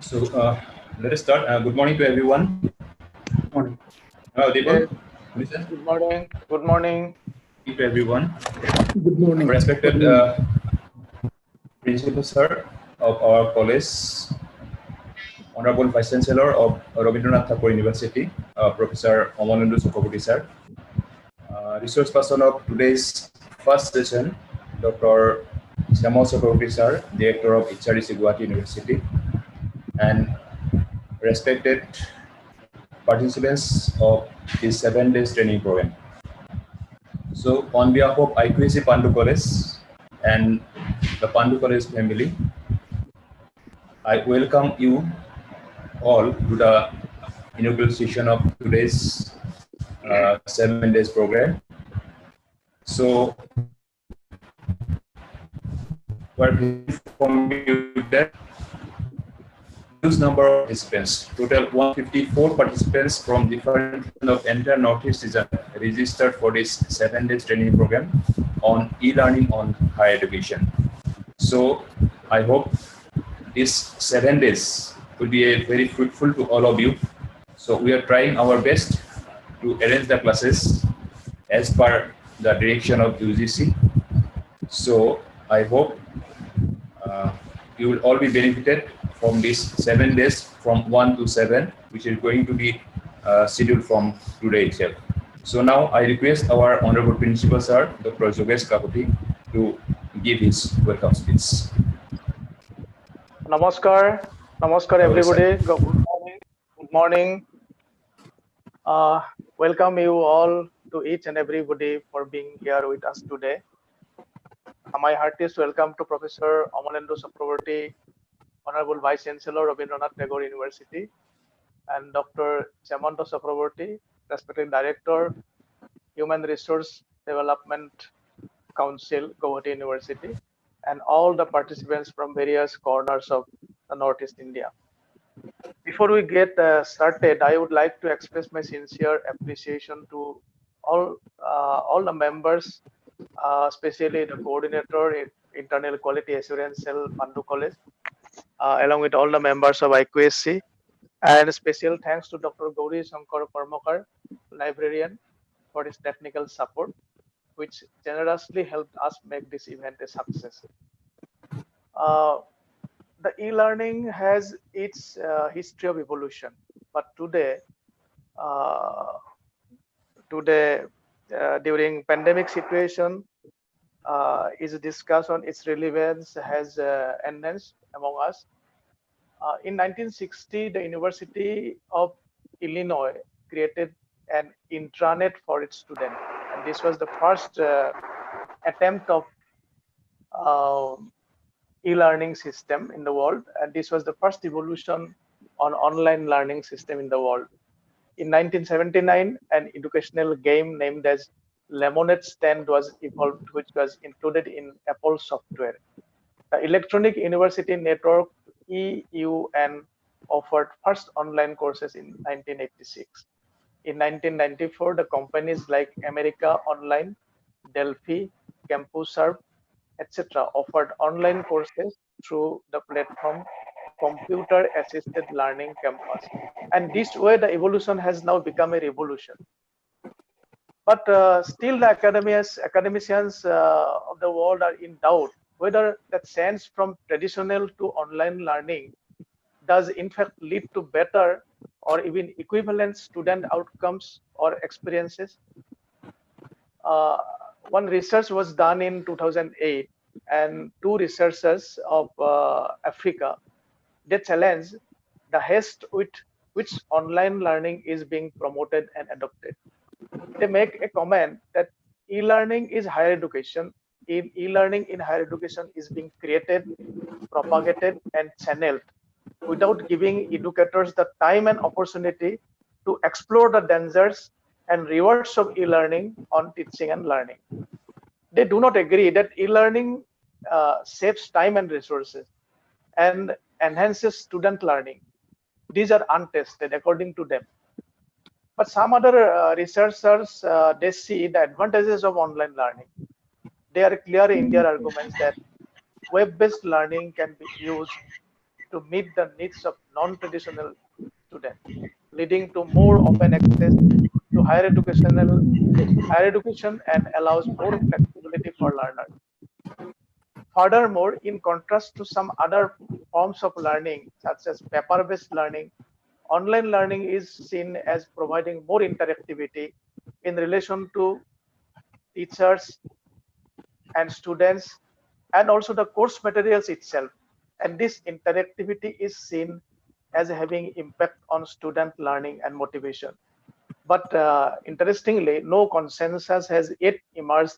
So let us start. Good morning to everyone. Good morning. Audible? Yes. Good morning. Good morning. Good to everyone. Good morning. Respected Principal Sir of our college, Honorable Vice Chancellor of Rabindranath Tagore University, Professor Omanendu Chakraborty Sir, resource person of today's first session, Dr. Shyama Chakraborty Sir, Director of HRDC Guwahati University, and respected participants of this 7 days training program. So on behalf of IQAC Pandu College and the Pandu College family, I welcome you all to the inaugural session of today's 7 days program. So we're informed that huge number of participants, total 154 participants from different of entire Northeast region registered for this 7 days training program on e-learning on higher education. So I hope these 7 days will be very fruitful to all of you. So we are trying our best to arrange the classes as per the direction of UGC. So I hope you will all be benefited from these 7 days from 1 to 7, which is going to be scheduled from today itself. So now I request our Honorable Principal Sir, Dr. Jogesh Kapati, to give his welcome speech. Namaskar. Namaskar, everybody. Good morning. Good morning. Welcome you all to each and everybody for being here with us today. My heartiest welcome to Professor Omanendu Chakraborty, Honorable Vice Chancellor of Rabindranath Tagore University, and Dr. Shyamanta Chakraborty, respected Director, Human Resource Development Council, Guwahati University, and all the participants from various corners of the Northeast India. Before we get started, I would like to express my sincere appreciation to all the members, especially the coordinator, Internal Quality Assurance Cell, Pandu College, along with all the members of IQAC, and special thanks to Dr. Gauri Shankar Karmakar, librarian, for his technical support, which generously helped us make this event a success. The e-learning has its history of evolution, but today during pandemic situation, is discussed on its relevance has enhanced among us. In 1960, the University of Illinois created an intranet for its students, and this was the first attempt of e-learning system in the world, and this was the first evolution on online learning system in the world. In 1979, an educational game named as Lemonade Stand was evolved, which was included in Apple software. The Electronic University Network EUN offered first online courses in 1986. In 1994, the companies like America Online, Delphi, CampuServe, etc. offered online courses through the platform Computer Assisted Learning Campus. And this way, the evolution has now become a revolution. But still, the academicians of the world are in doubt whether that sense from traditional to online learning does in fact lead to better or even equivalent student outcomes or experiences. one research was done in 2008, and two researchers of Africa, they challenge the haste with which online learning is being promoted and adopted. They make a comment that e-learning is higher education. E-learning in higher education is being created, propagated, and channeled without giving educators the time and opportunity to explore the dangers and rewards of e-learning on teaching and learning. They do not agree that e-learning saves time and resources and enhances student learning. These are untested according to them. But some other researchers, they see the advantages of online learning. They are clear in their arguments that web-based learning can be used to meet the needs of non-traditional students, leading to more open access to higher education and allows more flexibility for learners. Furthermore, in contrast to some other forms of learning, such as paper-based learning, online learning is seen as providing more interactivity in relation to teachers and students, and also the course materials itself. And this interactivity is seen as having impact on student learning and motivation. But interestingly, no consensus has yet emerged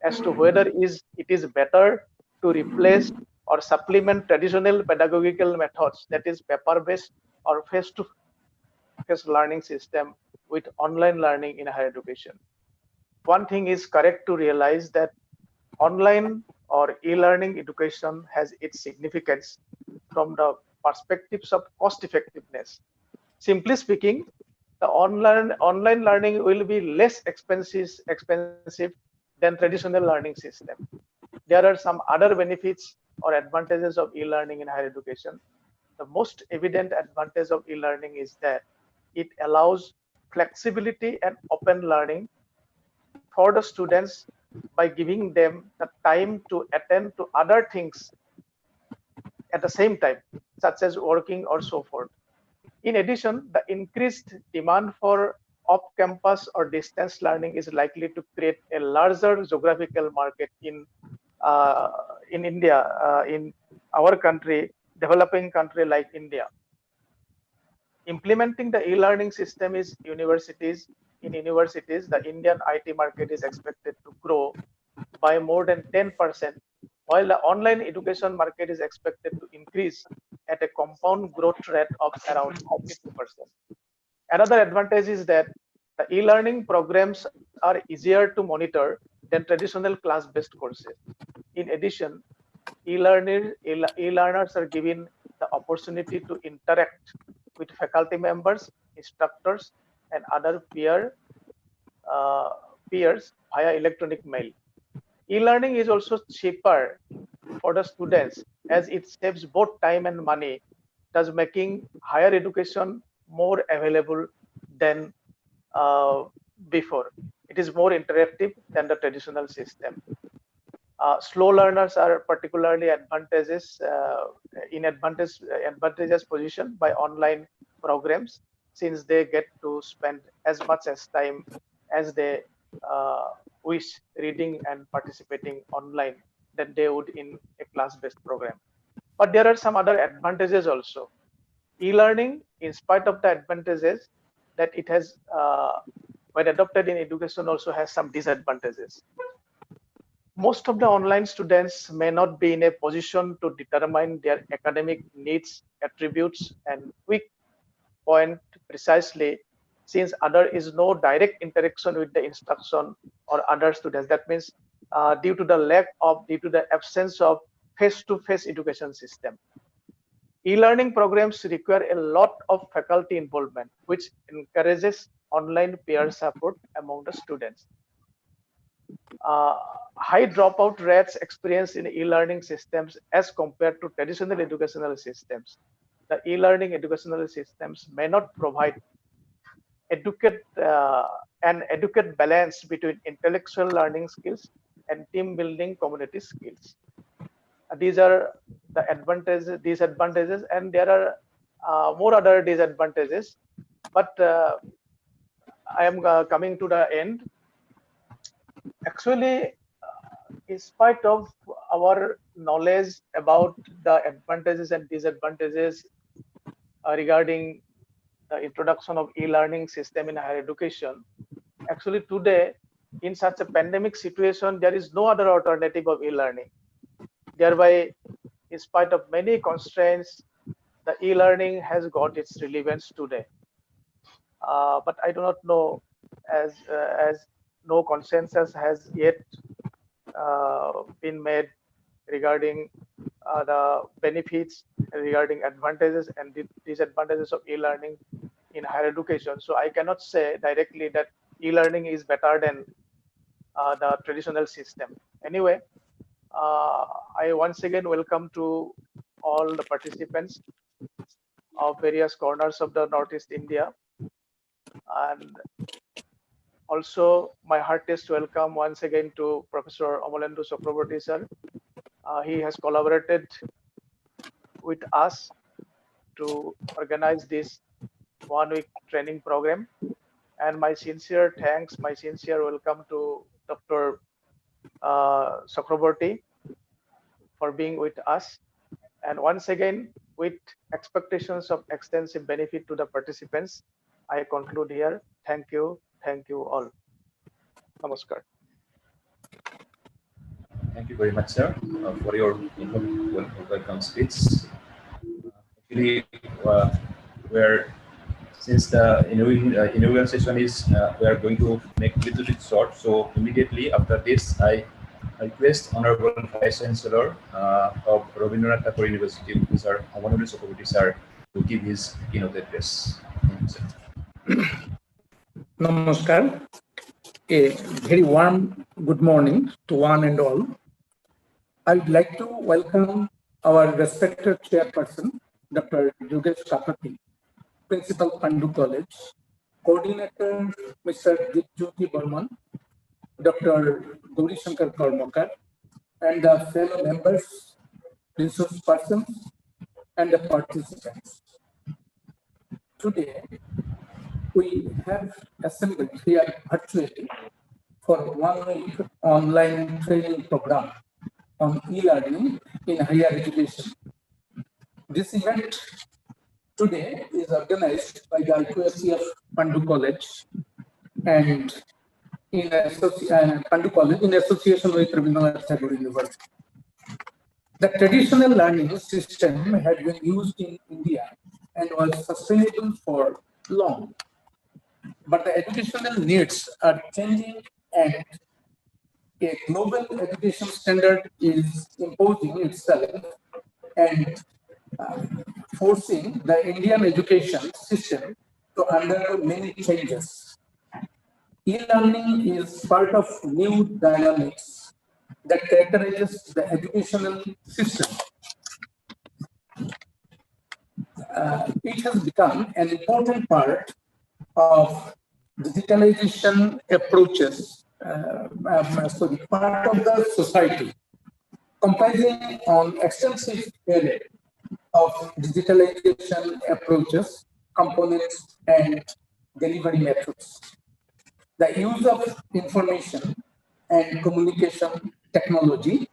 as to whether it is better to replace or supplement traditional pedagogical methods, that is paper-based or face-to-face learning system, with online learning in higher education. One thing is correct to realize that online or e-learning education has its significance from the perspectives of cost effectiveness. Simply speaking, the online learning will be less expensive than traditional learning system. There are some other benefits or advantages of e-learning in higher education. The most evident advantage of e-learning is that it allows flexibility and open learning for the students by giving them the time to attend to other things at the same time, such as working or so forth. In addition, the increased demand for off-campus or distance learning is likely to create a larger geographical market in India, in our country, developing country like India. Implementing the e-learning system is universities. In universities, the Indian IT market is expected to grow by more than 10%, while the online education market is expected to increase at a compound growth rate of around 32%. Another advantage is that the e-learning programs are easier to monitor than traditional class-based courses. In addition, e-learners are given the opportunity to interact with faculty members, instructors, and other uh, peers via electronic mail. E-learning is also cheaper for the students as it saves both time and money, thus making higher education more available than uh, before. It is more interactive than the traditional system. Slow learners are particularly advantageous position by online programs, since they get to spend as much as time as they uh, wish reading and participating online than they would in a class-based program. But there are some other advantages also. E-learning, in spite of the advantages that it has, when adopted in education, also has some disadvantages. Most of the online students may not be in a position to determine their academic needs, attributes, and weak point precisely, since there is no direct interaction with the instruction or other students. That means due to the absence of face-to-face education system. E-learning programs require a lot of faculty involvement, which encourages online peer support among the students. uh, High dropout rates experienced in e-learning systems as compared to traditional educational systems. The e-learning educational systems may not provide educate an adequate balance between intellectual learning skills and team building community skills. These are the disadvantages, and there are more other disadvantages. But I am coming to the end. Actually, in spite of our knowledge about the advantages and disadvantages regarding the introduction of e-learning system in higher education, actually today, in such a pandemic situation, there is no other alternative of e-learning. Thereby, in spite of many constraints, the e-learning has got its relevance today. But I do not know, as no consensus has yet been made regarding the benefits, regarding advantages and disadvantages of e-learning in higher education. So I cannot say directly that e-learning is better than the traditional system. Anyway, I once again welcome to all the participants of various corners of the Northeast India. And also my heartiest welcome once again to Professor Amolendu Chakraborty sir. He has collaborated with us to organize this 1 week training program. And my sincere thanks, my sincere welcome to Dr. Chakraborty for being with us. And once again, with expectations of extensive benefit to the participants, I conclude here. Thank you. Thank you all. Namaskar. Thank you very much, sir, for your welcome speech. Actually, we're since the inaugural session is, we are going to make a little bit short. So immediately after this, I request Honorable Vice Chancellor of Rabindranath Tagore University, Mr. Amolendu Chakraborty sir, to give his keynote address. Thank you, sir. Namaskar. A very warm good morning to one and all. I would like to welcome our respected chairperson, Dr. Yogesh Kapati, Principal Pandu College, Coordinator Mr. Dipjyoti Burman, Dr. Gauri Shankar Karmakar, and the fellow members, resource persons, and the participants. Today, we have assembled here virtually for 1 week online training program on e-learning in higher education. This event today is organized by the IQAC of Pandu College and Pandu College in association with Rabindranath Tagore University. The traditional learning system had been used in India and was sustainable for long. But the educational needs are changing and a global education standard is imposing itself and forcing the Indian education system to undergo many changes. E-learning is part of new dynamics that characterizes the educational system. It has become an important part of digitalization approaches, part of the society, comprising on extensive area of digitalization approaches, components, and delivery methods. The use of information and communication technology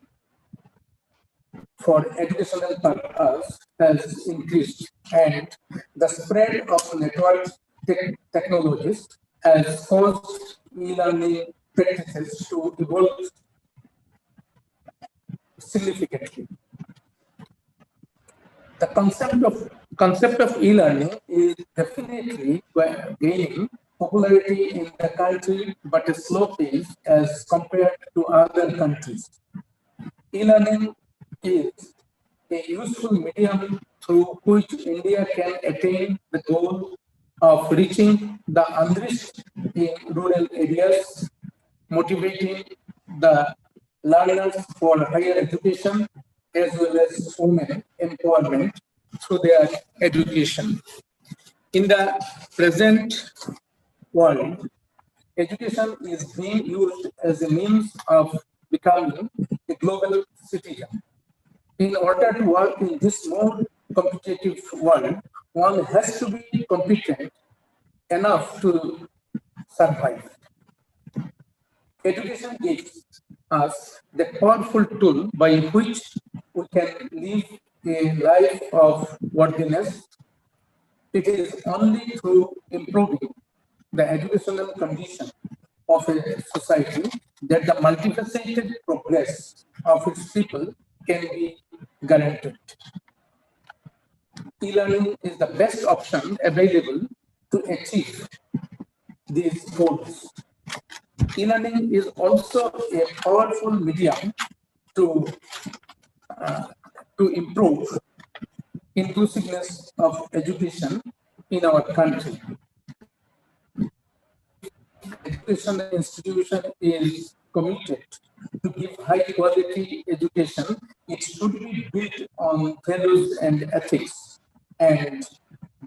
for educational purpose has increased, and the spread of network technologies has caused e-learning practices to evolve significantly. The concept of e-learning is definitely gaining popularity in the country, but a slow pace as compared to other countries. E-learning is a useful medium through which India can attain the goal of reaching the unreached in rural areas, motivating the learners for higher education as well as women empowerment through their education. In the present world, education is being used as a means of becoming a global citizen. In order to work in this more competitive world, one has to be competent enough to survive. Education gives us the powerful tool by which we can live a life of worthiness. It is only through improving the educational condition of a society that the multifaceted progress of its people can be guaranteed. E-learning is the best option available to achieve these goals. E-learning is also a powerful medium to, to improve inclusiveness of education in our country. Educational institution is committed to give high quality education. It should be built on values and ethics and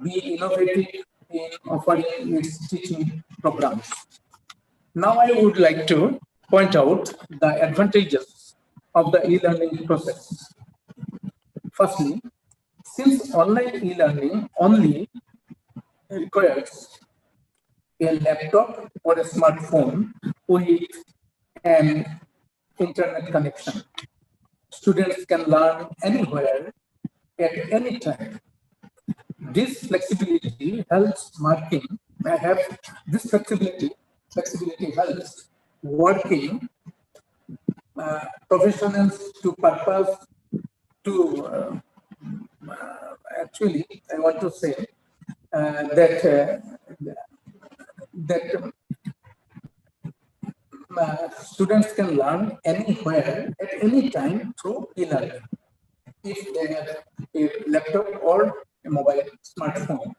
be innovative in offering its teaching programs. Now I would like to point out the advantages of the e-learning process. Firstly, since online e-learning only requires a laptop or a smartphone with an internet connection, students can learn anywhere at any time. This flexibility helps flexibility helps working professionals to purpose to actually I want to say that students can learn anywhere at any time through e-learning if they have a laptop or a mobile smartphone.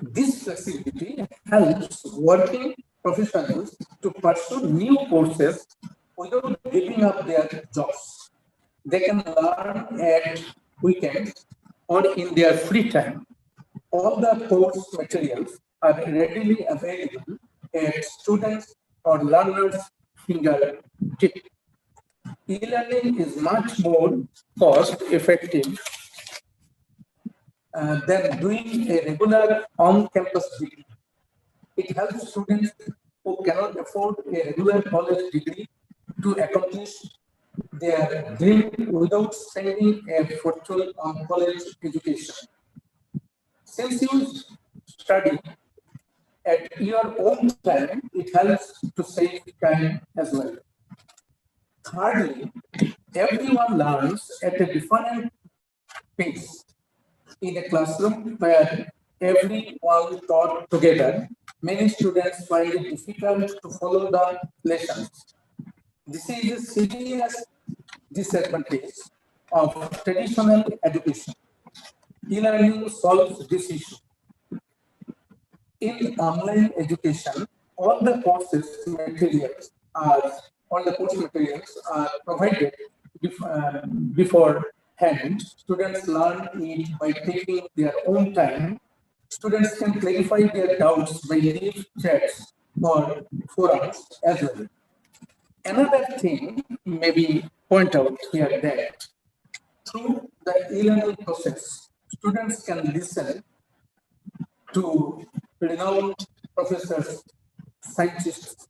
This flexibility helps working professionals to pursue new courses without giving up their jobs. They can learn at weekends or in their free time. All the course materials are readily available at students' or learners' fingertip. E-learning is much more cost-effective than doing a regular on-campus degree. It helps students who cannot afford a regular college degree to accomplish their dream without spending a fortune on college education. Since you study at your own time, it helps to save time as well. Thirdly, everyone learns at a different pace. In a classroom where everyone taught together, many students find it difficult to follow the lessons. This is a serious disadvantage of traditional education. E-learning solves this issue. In online education, all the course materials are provided beforehand. Students learn it by taking their own time. Students can clarify their doubts by live chats or forums as well. Another thing maybe point out here that through the e-learning process, students can listen to renowned professors, scientists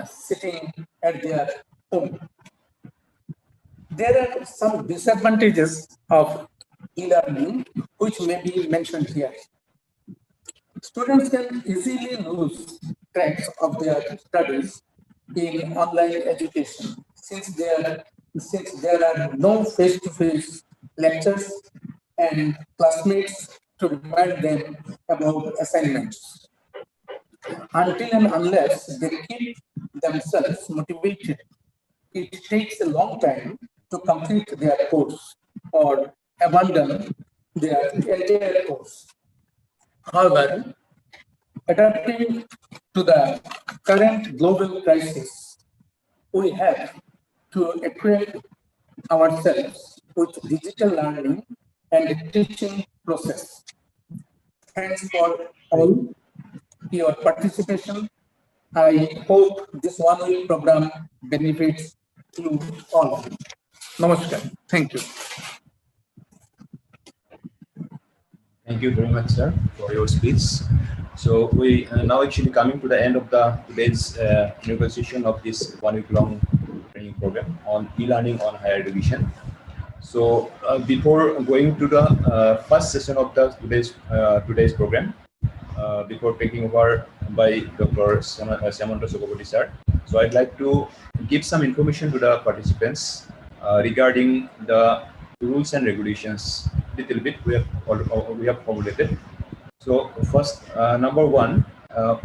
sitting at their home. There are some disadvantages of e-learning which may be mentioned here. Students can easily lose track of their studies in online education since there are no face-to-face lectures and classmates to remind them about assignments. Until and unless they keep themselves motivated, it takes a long time to complete their course or abandon their entire course. However, adapting to the current global crisis, we have to equip ourselves with digital learning and teaching process. Thanks for all your participation. I hope this one-week program benefits you all. Namaskar. Thank you. Thank you very much, sir, for your speech. So we are now actually coming to the end of today's negotiation of this 1 week long training program on e-learning on higher education. So before going to the first session of today's program, before taking over by Dr. Samantha Sokopati sir, so I'd like to give some information to the participants regarding the rules and regulations. Little bit we have formulated. So first, number one,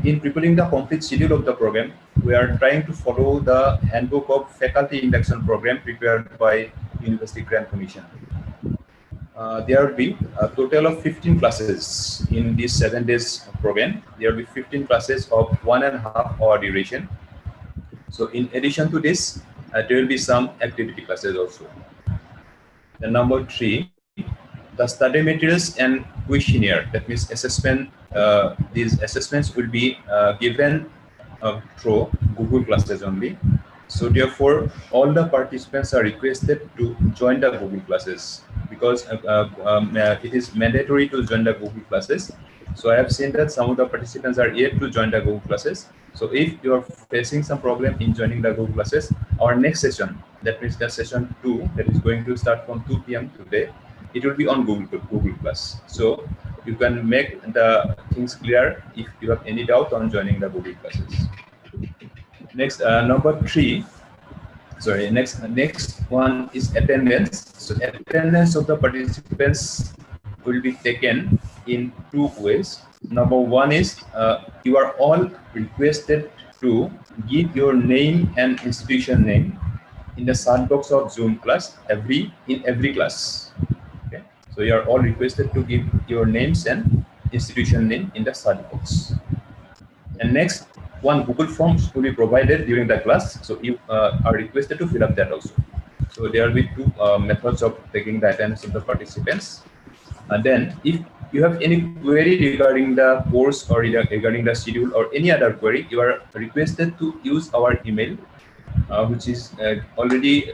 in preparing the complete schedule of the program, we are trying to follow the handbook of faculty induction program prepared by University Grant Commission. There will be a total of 15 classes in this 7 days program. There will be 15 classes of 1.5 hour duration. So in addition to this, there will be some activity classes also. And number three, the study materials and questionnaire, that means assessment, these assessments will be given through Google Classes only. So therefore, all the participants are requested to join the Google Classes because it is mandatory to join the Google Classes. So I have seen that some of the participants are yet to join the Google Classes. So if you are facing some problem in joining the Google Classes, our next session, that means the session 2, that is going to start from 2 p.m. today, it will be on Google Plus. So you can make the things clear if you have any doubt on joining the Google Classes. Next, number 3. Sorry, next one is attendance. So attendance of the participants will be taken in 2 ways. Number 1 is you are all requested to give your name and institution name in the chat box of Zoom class in every class. Okay, so you are all requested to give your names and institution name in the chat box. And next, one Google Forms will be provided during the class, so you are requested to fill up that also. So there will be 2 methods of taking the attendance of the participants. And then, if you have any query regarding the course or regarding the schedule or any other query, you are requested to use our email, which is already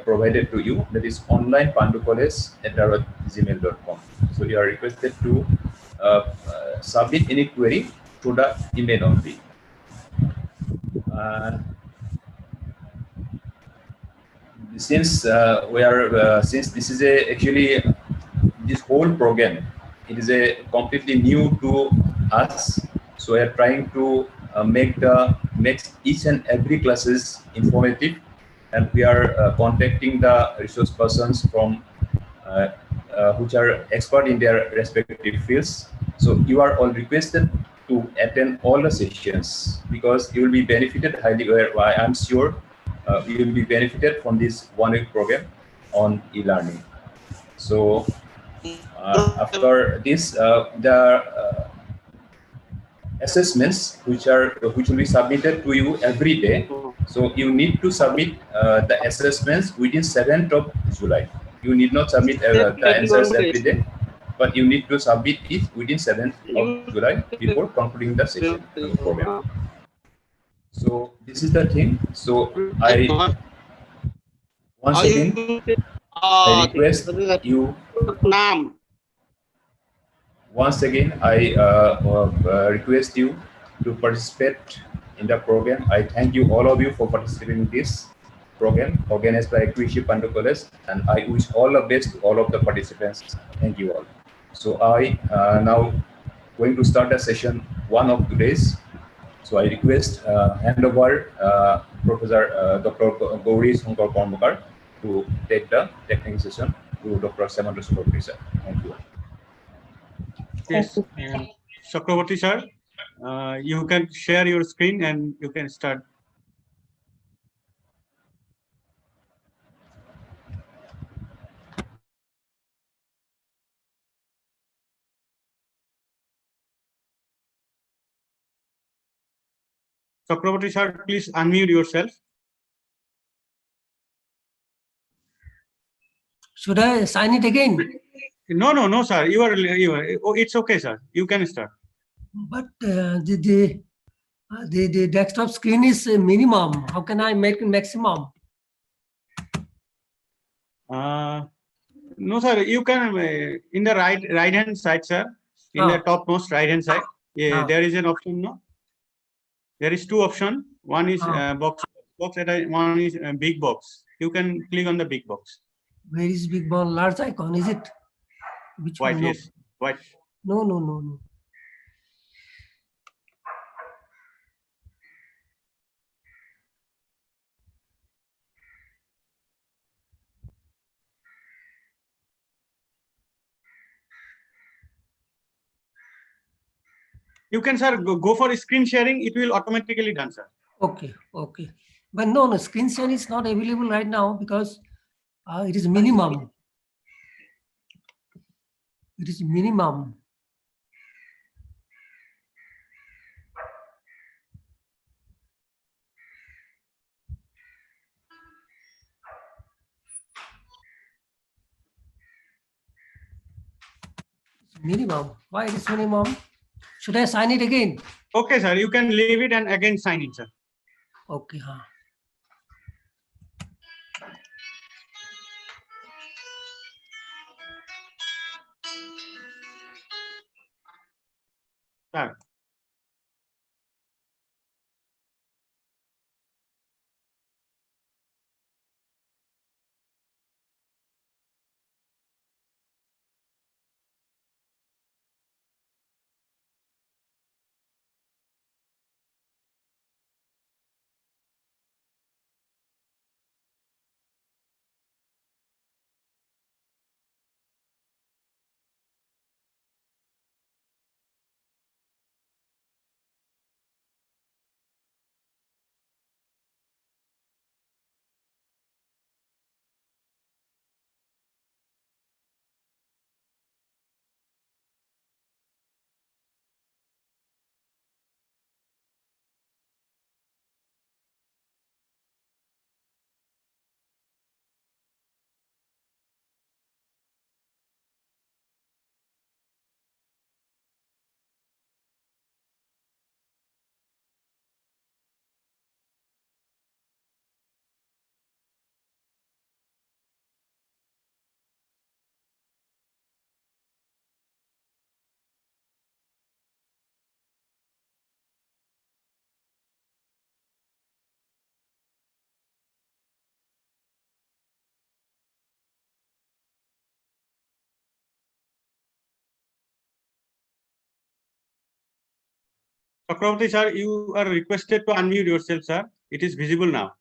provided to you. That is onlinepanducollege@gmail.com. So you are requested to submit any query through the email only. Since this is actually this whole program, it is completely new to us. So we are trying to make each and every classes informative, and we are contacting the resource persons from which are expert in their respective fields. So you are all requested to attend all the sessions because you will be benefited highly. I am sure you will be benefited from this 1 week program on e-learning. So after this, the assessments which will be submitted to you every day. So you need to submit the assessments within 7th of July. You need not submit the answers every day, but you need to submit it within 7th of July before concluding the session program. So this is the thing. So once again I request you. Once again, I request you to participate in the program. I thank you, all of you, for participating in this program organized by Pandu College, and I wish all the best to all of the participants. Thank you all. So I now going to start the session 1 of today's. So I request hand over Professor Dr. Gauri Shankar Kormakar to take the technical session to Dr. Samantha Sokopati sir. Thank you. Yes, Chakraborty sir, you can share your screen and you can start. Chakraborty sir, please unmute yourself. Should I sign it again? No, sir. You are. Oh, it's okay, sir. You can start. But the desktop screen is minimum. How can I make it maximum? No, sir. You can in the right hand side, sir. In the topmost right hand side, there is an option. No, there is two options. One is box, and one is big box. You can click on the big box. Where is big ball? Large icon, is it? Which White, one? No. yes, white. No, no, no, no. You can, sir, go for screen sharing. It will automatically done, sir. Okay, okay. But no, screen share is not available right now because it is minimum. It is minimum. Minimum. Why it is minimum? Should I sign it again? Okay, sir. You can leave it and again sign in, sir. Okay. Sir. Chakravarti, sir, you are requested to unmute yourself, sir. It is visible now.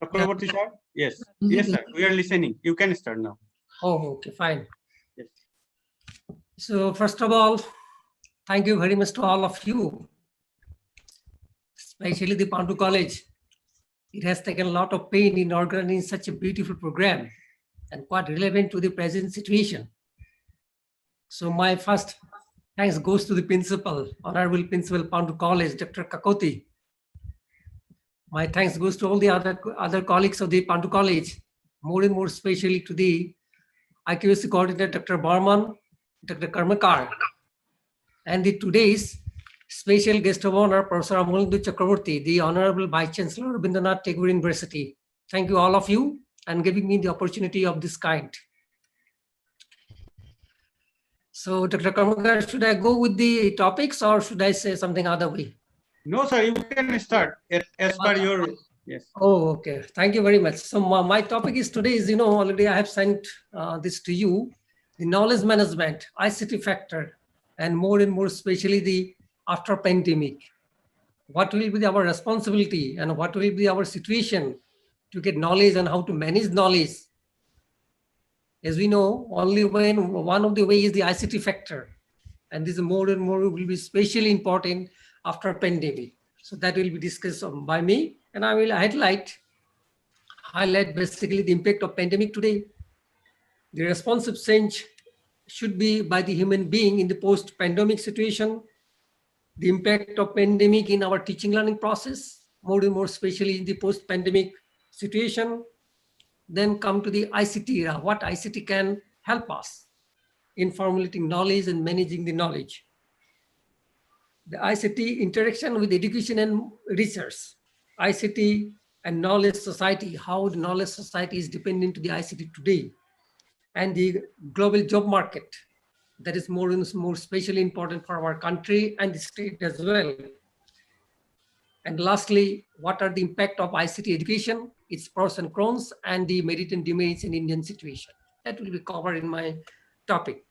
Chakravarti, sir? Yes. Yes, sir. We are listening. You can start now. Oh, okay, fine. Yes. So first of all, thank you very much to all of you, especially the Pandu College. It has taken a lot of pain in organizing such a beautiful program and quite relevant to the present situation. So my first thanks goes to the principal, Honorable Principal Pandu College, Dr. Kakoti. My thanks goes to all the other colleagues of the Pandu College, more and more especially to the IQAC coordinator, Dr. Barman, Dr. Karmakar, and the today's special guest of honor, Professor Amolendu Chakravarti, the Honorable Vice Chancellor, Rabindranath Tagore University. Thank you all of you and giving me the opportunity of this kind. So, Dr. Karmakar, should I go with the topics or should I say something other way? No, sir, you can start as per your, yes. Oh, okay. Thank you very much. So my topic is today is, already I have sent this to you, the knowledge management, ICT factor, and more especially the after pandemic. What will be our responsibility and what will be our situation to get knowledge and how to manage knowledge? As we know, only when one of the ways is the ICT factor. And this more and more will be especially important after pandemic. So that will be discussed by me, and I will highlight basically the impact of pandemic today. The responsive change should be by the human being in the post-pandemic situation, the impact of pandemic in our teaching learning process, more and more especially in the post-pandemic situation, then come to the ICT era, what ICT can help us in formulating knowledge and managing the knowledge. The ICT interaction with education and research, ICT and knowledge society, how the knowledge society is dependent to the ICT today, and the global job market that is more and more especially important for our country and the state as well. And lastly, what are the impact of ICT education, its pros and cons, and the merit and demerits in Indian situation? That will be covered in my topic.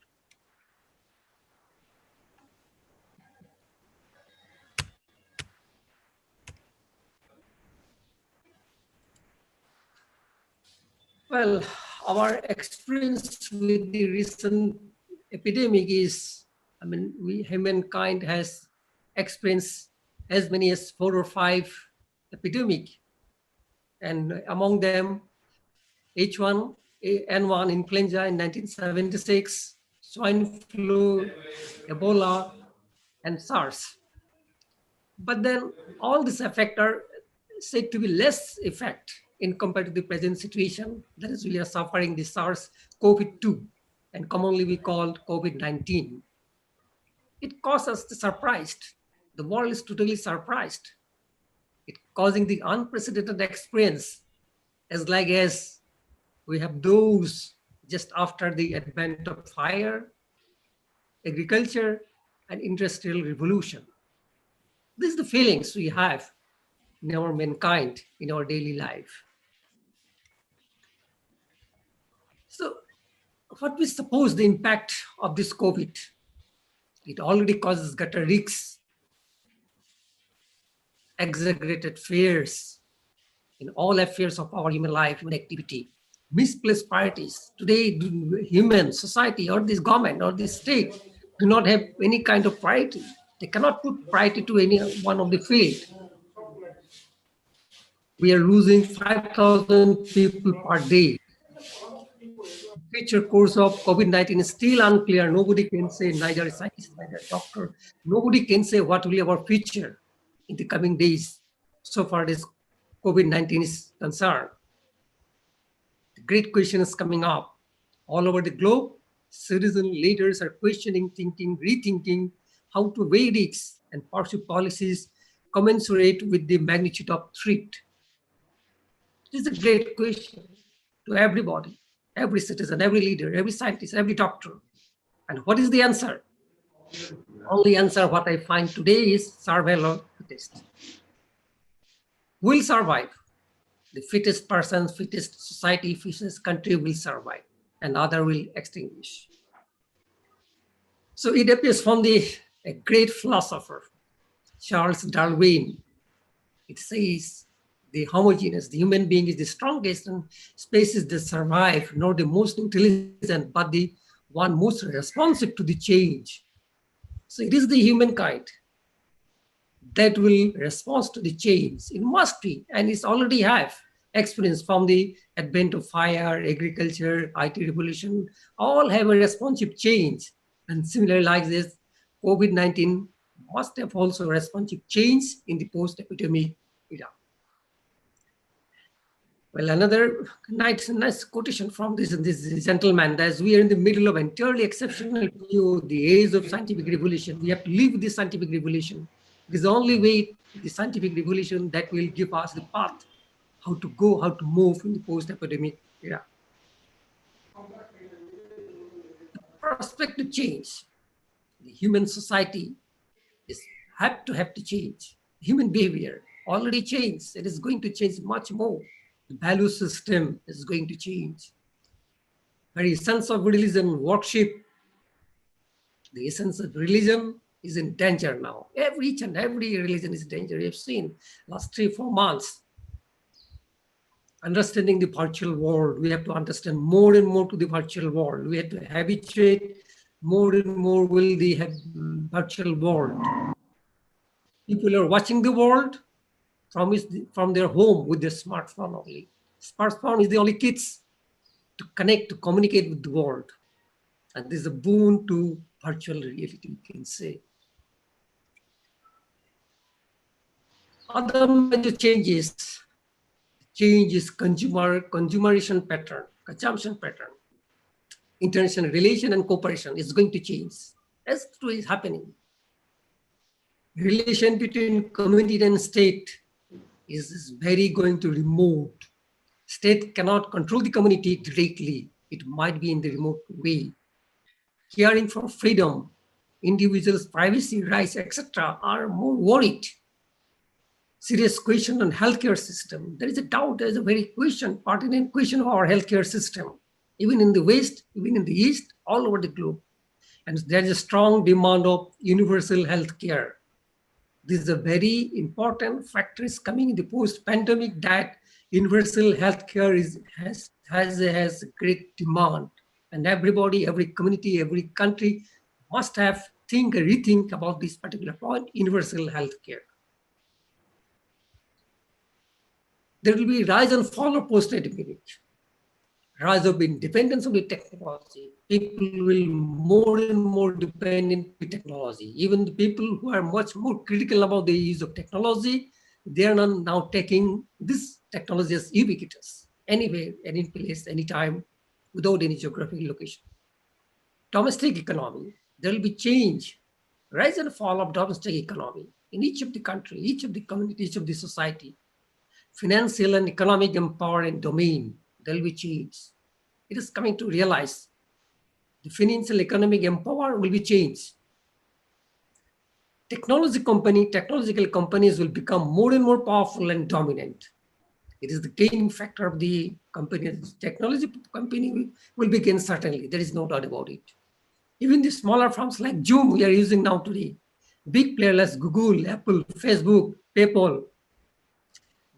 Well, our experience with the recent epidemic is, humankind has experienced as many as 4 or 5 epidemic, and among them H1N1 influenza in 1976, swine flu, Ebola, and SARS. But then all these effects are said to be less effect in compared to the present situation. That is, we are suffering the SARS-CoV-2, and commonly we call COVID-19. It caused us the surprised. The world is totally surprised. It causing the unprecedented experience, as we have those just after the advent of fire, agriculture, and industrial revolution. These are the feelings we have in our mankind, in our daily life. So what we suppose the impact of this COVID? It already causes gutter leaks, exaggerated fears in all affairs of our human life, human activity, misplaced priorities. Today, human society or this government or this state do not have any kind of priority. They cannot put priority to any one of the field. We are losing 5,000 people per day. Future course of COVID-19 is still unclear. Nobody can say, neither a scientist, neither a doctor. Nobody can say what will be our future in the coming days, so far as COVID-19 is concerned. The great question is coming up. All over the globe, citizen leaders are questioning, thinking, rethinking how to weigh risks and pursue policies commensurate with the magnitude of threat. This is a great question to everybody, every citizen, every leader, every scientist, every doctor. And what is the answer? Only answer what I find today is survival of fittest. Will survive. The fittest person, fittest society, fittest country will survive, and other will extinguish. So it appears from a great philosopher, Charles Darwin. It says the homogeneous, the human being is the strongest and species that survive, not the most intelligent, but the one most responsive to the change. So it is the humankind that will respond to the change. It must be, and it's already have experience from the advent of fire, agriculture, IT revolution, all have a responsive change. And similarly like this, COVID-19 must have also responsive change in the post-epidemic era. Well, another nice quotation from this gentleman, that we are in the middle of entirely exceptional period, the age of scientific revolution. We have to live with this scientific revolution. It is the only way, the scientific revolution, that will give us the path, how to go, how to move in the post-epidemic era. The prospect to change. The human society have to change. Human behavior already changed. It is going to change much more. The value system is going to change. Very essence of religion, worship, the essence of religion is in danger now. Each and every religion is in danger. You've seen last 3-4 months. Understanding the virtual world, we have to understand more and more to the virtual world. We have to habituate more and more with the virtual world. People are watching the world from their home with their smartphone only. Smartphone is the only kits to connect, to communicate with the world. And this is a boon to virtual reality, you can say. Other major changes. Change is consumerization pattern, consumption pattern. International relation and cooperation is going to change. That's what is happening. Relation between community and state is very going to remote. State cannot control the community directly. It might be in the remote way. Caring for freedom, individuals' privacy rights, etc., are more worried. Serious question on healthcare system. There is a doubt. There is a very pertinent question of our healthcare system, even in the West, even in the East, all over the globe. And there is a strong demand of universal healthcare. This is a very important factor is coming in the post-pandemic that universal healthcare has great demand, and everybody, every community, every country must have rethink about this particular point: universal healthcare. There will be rise and fall of post-pandemic, rise of independence of the technology. People will more and more dependent on technology. Even the people who are much more critical about the use of technology, they are now taking this technology as ubiquitous, anywhere, any place, anytime, without any geographical location. Domestic economy, there will be change, rise and fall of domestic economy in each of the country, each of the community, each of the society. Financial and economic empowerment domain, there will be change. It is coming to realize the financial economic empower will be changed. Technological companies will become more and more powerful and dominant. It is the gaining factor of the companies. Technology company will begin certainly. There is no doubt about it. Even the smaller firms like Zoom we are using now today, big players like Google, Apple, Facebook, PayPal.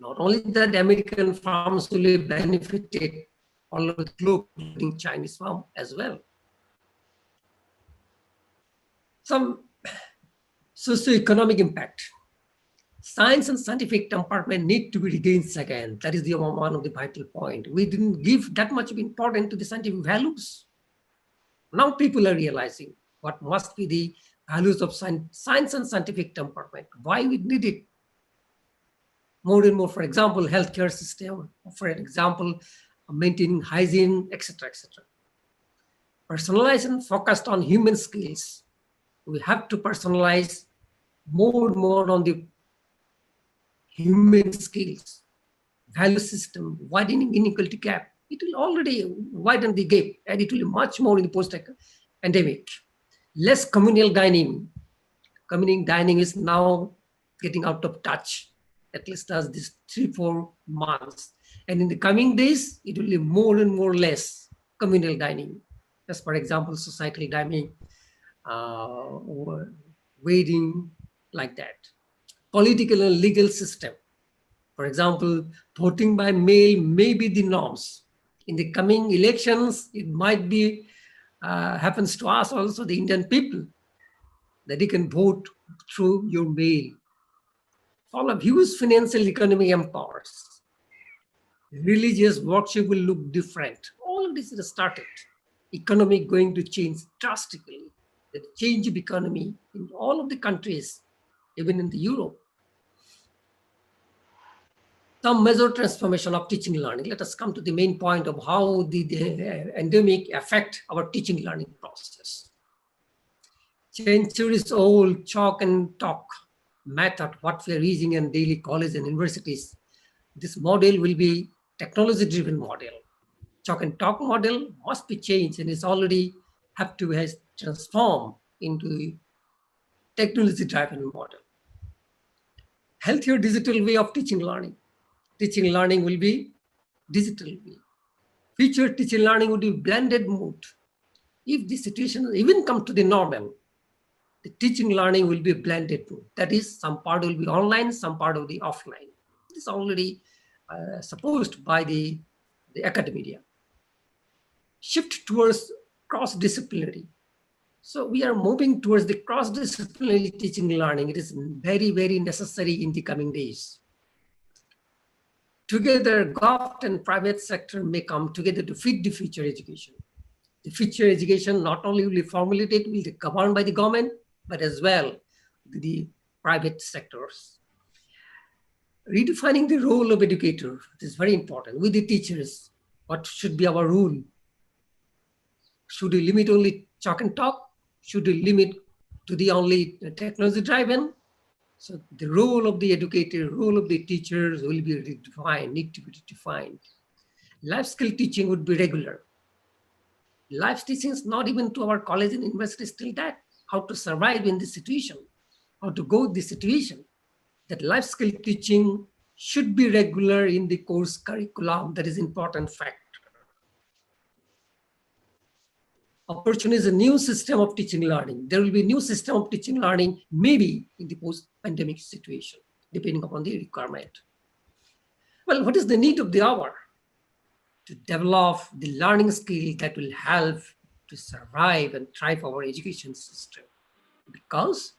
Not only that, American firms will be benefited all over the globe, including Chinese firms as well. Some socioeconomic impact. Science and scientific department need to be regained again. That is the one of the vital point. We didn't give that much of importance to the scientific values. Now people are realizing what must be the values of science and scientific department. Why we need it more and more. For example, healthcare system. For example, maintaining hygiene, etc., etc. Personalization focused on human skills. We have to personalize more and more on the human skills. Value system, widening inequality gap. It will already widen the gap, and it will be much more in the post-pandemic. Less communal dining. Communal dining is now getting out of touch, at least as this 3-4 months. And in the coming days, it will be more and more less communal dining. As for example, societal dining, or wedding, like that. Political and legal system. For example, voting by mail may be the norms. In the coming elections, it might be, happens to us also, the Indian people, that you can vote through your mail. All of huge financial economic empowers. Religious worship will look different. All of this is started. Economy going to change drastically. The change of economy in all of the countries, even in the Europe. Some major transformation of teaching learning. Let us come to the main point of how the pandemic affect our teaching learning process. Centuries old chalk and talk method, what we are using in daily college and universities. This model will be technology-driven model. Chalk and talk model must be changed, and it's already have to has transformed into technology-driven model. Healthier digital way of teaching learning. Teaching learning will be digital way. Future teaching learning would be blended mode. If the situation even come to the normal, the teaching learning will be blended mode. That is, some part will be online, some part will be offline. This is already supposed by the academia. Shift towards cross-disciplinary. So we are moving towards the cross-disciplinary teaching learning. It is very, very necessary in the coming days. Together, government and private sector may come together to feed the future education. The future education not only will be formulated, will be governed by the government, but as well the private sectors. Redefining the role of educator is very important. With the teachers, what should be our role? Should we limit only chalk and talk? Should we limit to the only technology driven? So the role of the educator, role of the teachers will be redefined, need to be redefined. Life skill teaching would be regular. Life teaching is not even to our college and university still that, how to survive in this situation, how to go with this situation. That life skill teaching should be regular in the course curriculum. That is important factor. Opportunity is a new system of teaching learning. There will be a new system of teaching learning, maybe in the post-pandemic situation, depending upon the requirement. Well, what is the need of the hour? To develop the learning skill that will help to survive and thrive our education system. Because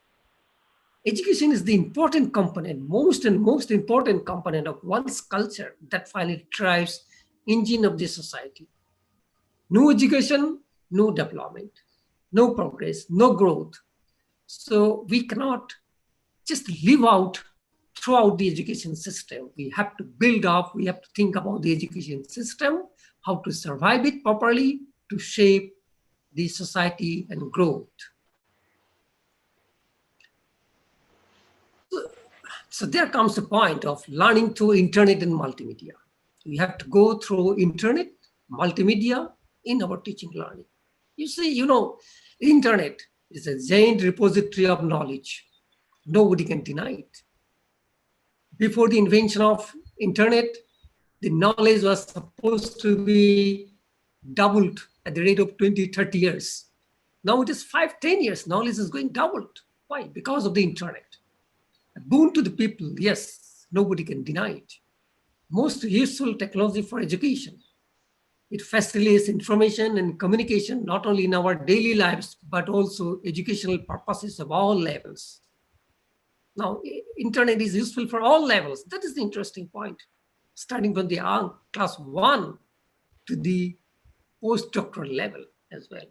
education is the important component, most important component of one's culture that finally drives engine of the society. No education, no development, no progress, no growth. So we cannot just live out throughout the education system. We have to build up, we have to think about the education system, how to survive it properly, to shape the society and growth. So there comes the point of learning through internet and multimedia. We have to go through internet, multimedia in our teaching learning. You see, internet is a giant repository of knowledge. Nobody can deny it. Before the invention of internet, the knowledge was supposed to be doubled at the rate of 20, 30 years. Now it is 5, 10 years. Knowledge is going doubled. Why? Because of the internet. A boon to the people, yes, nobody can deny it. Most useful technology for education. It facilitates information and communication, not only in our daily lives, but also educational purposes of all levels. Now, internet is useful for all levels. That is the interesting point. Starting from the class 1 to the postdoctoral level as well.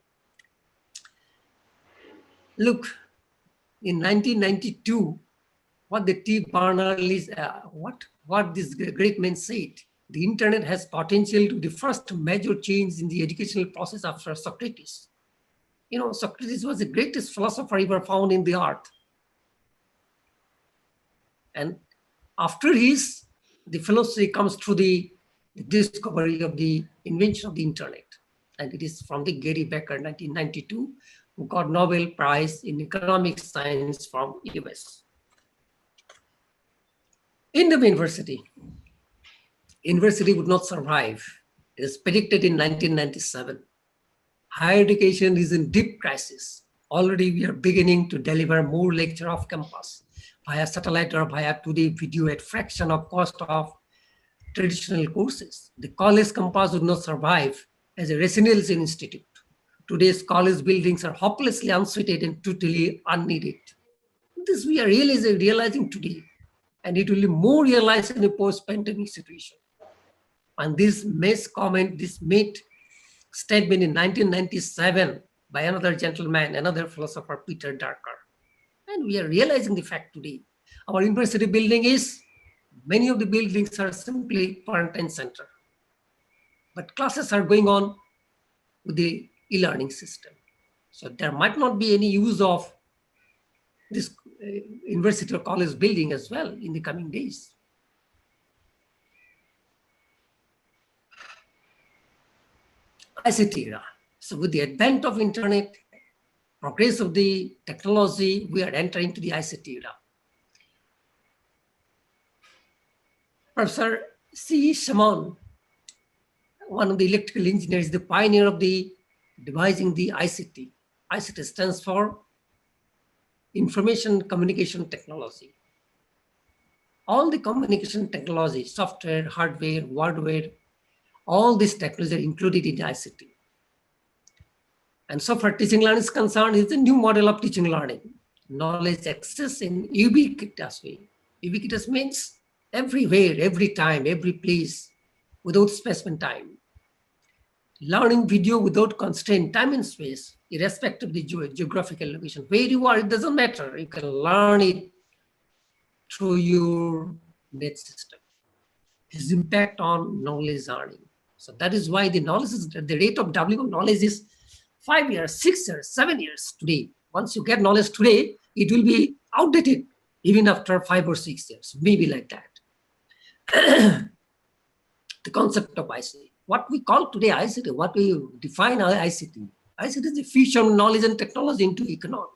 Look, in 1992, what the T. Berners-Lee, what this great man said, the internet has potential to be the first major change in the educational process after Socrates. Socrates was the greatest philosopher ever found in the earth. And after the philosophy comes through the discovery of the invention of the internet. And it is from the Gary Becker, 1992, who got Nobel Prize in economic science from US. Indian university would not survive. It is predicted in 1997. Higher education is in deep crisis. Already we are beginning to deliver more lecture off campus via satellite or via 2D video at fraction of cost of traditional courses. The college campus would not survive as a residential institute. Today's college buildings are hopelessly unsuited and totally unneeded. This we are realizing today, and it will be more realized in a post-pandemic situation. And this made statement in 1997 by another gentleman, another philosopher, Peter Drucker. And we are realizing the fact today. Our university building many of the buildings are simply quarantine center. But classes are going on with the e-learning system. So there might not be any use of this university or college building as well in the coming days. ICT era. So with the advent of internet, progress of the technology, we are entering to the ICT era. Professor C. Shaman, one of the electrical engineers, the pioneer of the devising the ICT. ICT stands for Information Communication Technology. All the communication technology, software, hardware, hardware, all this technology are included in ICT. And so far teaching learning is concerned, is a new model of teaching learning. Knowledge access in ubiquitous way. Ubiquitous means everywhere, every time, every place, without space and time. Learning video without constraint, time and space, irrespective of the geographical location. Where you are, it doesn't matter. You can learn it through your net system. Its impact on knowledge earning. So that is why the rate of doubling of knowledge is 5 years, 6 years, 7 years today. Once you get knowledge today, it will be outdated even after 5 or 6 years, maybe like that. The concept of ICT, what we call today ICT, what we define as ICT. ICT is the fusion of knowledge and technology into economy.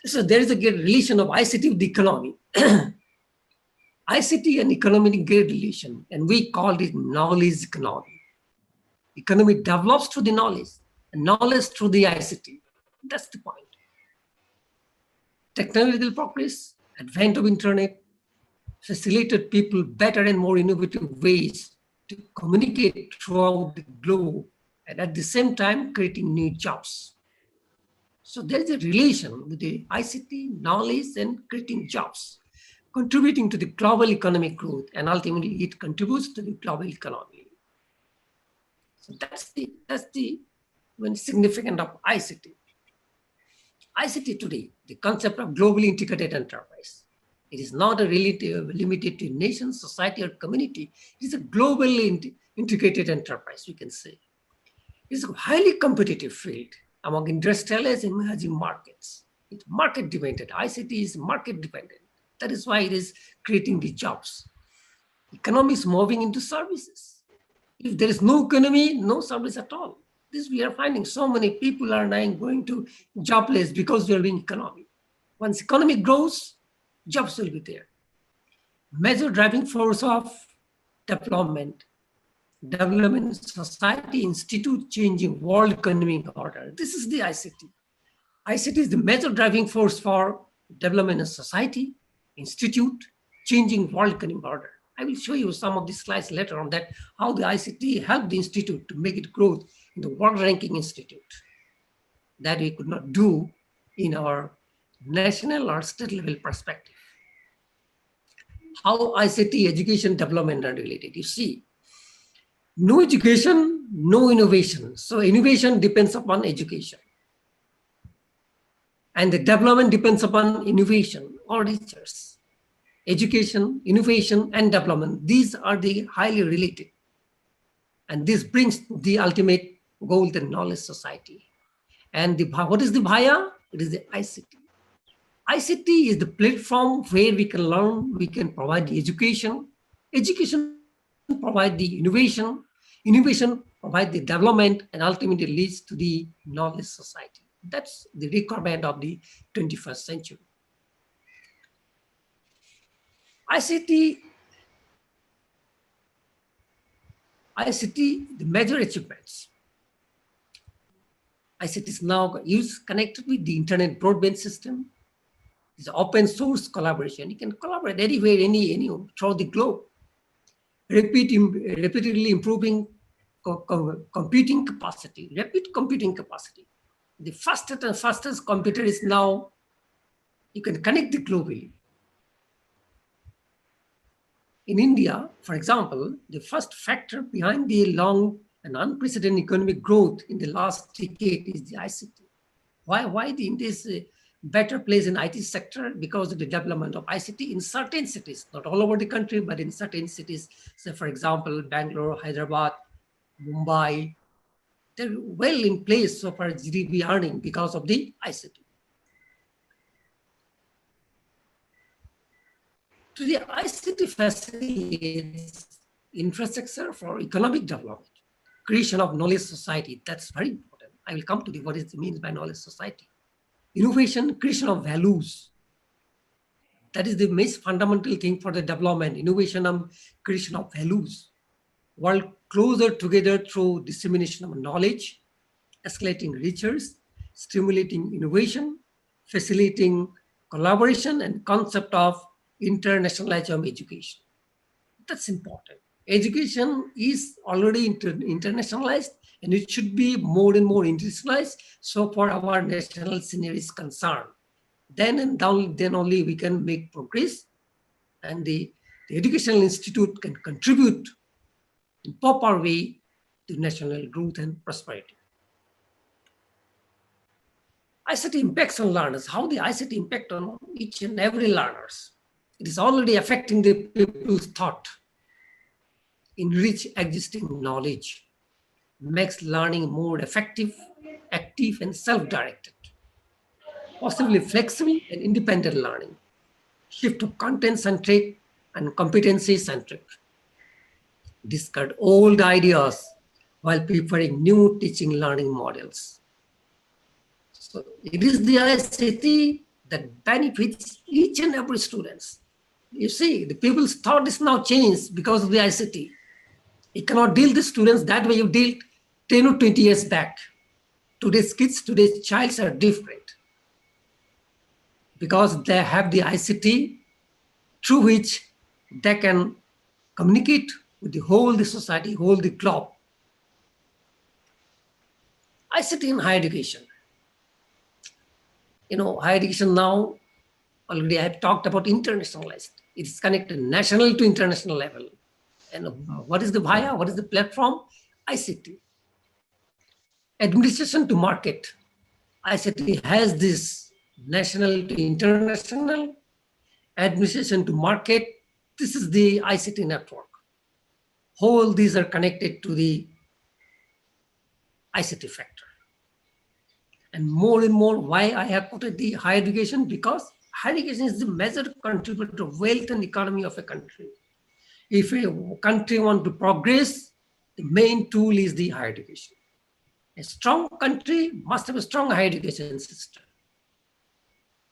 So there is a great relation of ICT with the economy. ICT and economy is a great relation, and we call it knowledge economy. Economy develops through the knowledge, and knowledge through the ICT. That's the point. Technological progress, advent of internet, facilitated people better and more innovative ways to communicate throughout the globe, and at the same time creating new jobs. So there is a relation with the ICT, knowledge, and creating jobs, contributing to the global economic growth, and ultimately it contributes to the global economy. So that's the significance of ICT. ICT today, the concept of globally integrated enterprise. It is not a limited to nation, society, or community. It is a globally integrated enterprise, we can say. It is a highly competitive field among industrialized and emerging markets. It's market dependent. ICT is market dependent. That is why it is creating the jobs. Economy is moving into services. If there is no economy, no service at all. This we are finding so many people are now going to jobless because they are doing economy. Once economy grows, jobs will be there. Major driving force of development society, institute changing world economic order. This is the ICT. ICT is the major driving force for development of society, institute changing world economic order. I will show you some of the slides later on that how the ICT helped the institute to make it grow in the world ranking institute that we could not do in our national or state level perspective. How ICT education development are related. You see, no education, no innovation. So innovation depends upon education. And the development depends upon innovation or research. Education, innovation, and development, these are the highly related. And this brings the ultimate goal, the knowledge society. And what is the Bhaya? It is the ICT. ICT is the platform where we can learn, we can provide the education. Education provide the innovation. Innovation provide the development, and ultimately leads to the knowledge society. That's the requirement of the 21st century. ICT, the major achievements. ICT is now connected with the internet broadband system. It's open source collaboration. You can collaborate anywhere, any throughout the globe. Repeatedly improving computing capacity, rapid computing capacity. The fastest computer is now, you can connect it globally. In India, for example, the first factor behind the long and unprecedented economic growth in the last decade is the ICT. Why India is a better place in IT sector? Because of the development of ICT in certain cities, not all over the country, but in certain cities. So for example, Bangalore, Hyderabad, Mumbai, they're well in place so far as GDP earning because of the ICT. To the ICT facilitates infrastructure for economic development, creation of knowledge society. That's very important. I will come to what it means by knowledge society. Innovation, creation of values. That is the most fundamental thing for the development. Innovation and creation of values. World closer together through dissemination of knowledge, escalating research, stimulating innovation, facilitating collaboration, and concept of internationalization of education. That's important. Education is already internationalized, and it should be more and more internationalized. So for our national scenario is concerned, then only we can make progress, and the educational institute can contribute in proper way to national growth and prosperity. ICT impacts on learners. How the ICT impact on each and every learners? It is already affecting the people's thought, enrich existing knowledge, makes learning more effective, active, and self-directed, possibly flexible and independent learning, shift to content-centric and competency-centric, discard old ideas while preparing new teaching learning models. So it is the ICT that benefits each and every student. You see, the people's thought is now changed because of the ICT. You cannot deal the students that way you dealt 10 or 20 years back. Today's kids, today's childs are different because they have the ICT through which they can communicate with the whole the society, whole the globe. ICT in higher education. Higher education now, already I have talked about internationalized. It is connected national to international level. And what is the via? What is the platform? ICT. Administration to market. ICT has this national to international, administration to market. This is the ICT network. All these are connected to the ICT factor. And more, why I have quoted the higher education? Because higher education is the major contributor to wealth and economy of a country. If a country wants to progress, the main tool is the higher education. A strong country must have a strong higher education system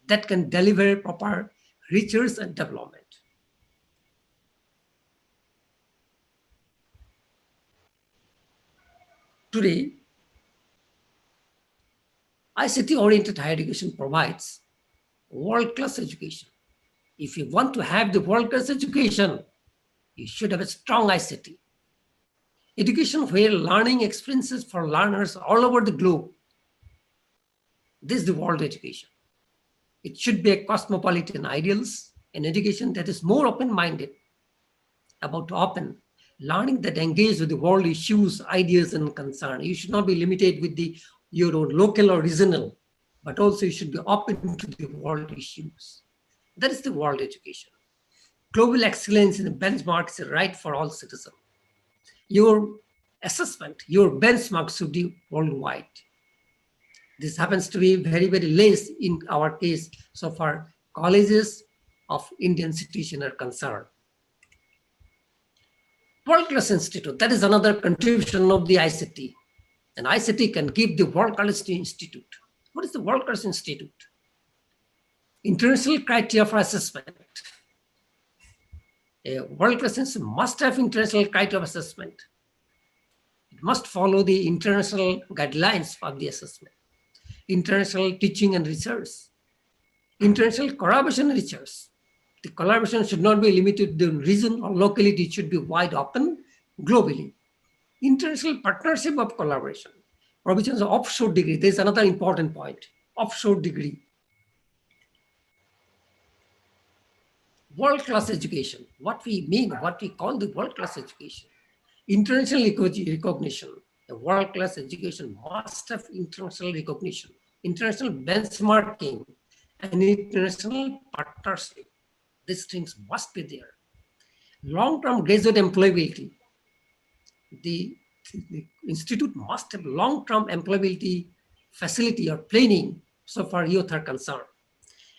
that can deliver proper research and development. Today, ICT-oriented higher education provides world-class education. If you want to have the world-class education, you should have a strong ICT. Education where learning experiences for learners all over the globe. This is the world education. It should be a cosmopolitan ideals, an education that is more open-minded, about open, learning that engages with the world issues, ideas, and concerns. You should not be limited with your own local or regional, but also you should be open to the world issues. That is the world education. Global excellence in the benchmark is a right for all citizens. Your assessment, your benchmark should be worldwide. This happens to be very, very less in our case so far colleges of Indian institution are concerned. World-class institute, that is another contribution of the ICT. And ICT can give the world-class institute. What is the world-class institute? International criteria for assessment. A world-class institute must have international criteria of assessment. It must follow the international guidelines of the assessment. International teaching and research. International collaboration and research. The collaboration should not be limited to region or locality. It should be wide open globally. International partnership of collaboration. Provisions of offshore degree. There is another important point. Offshore degree. World-class education. What we mean, what we call the world-class education. International recognition. A world-class education must have international recognition, international benchmarking, and international partnership. These things must be there. Long-term graduate employability. The institute must have long-term employability facility or planning so far youth are concerned.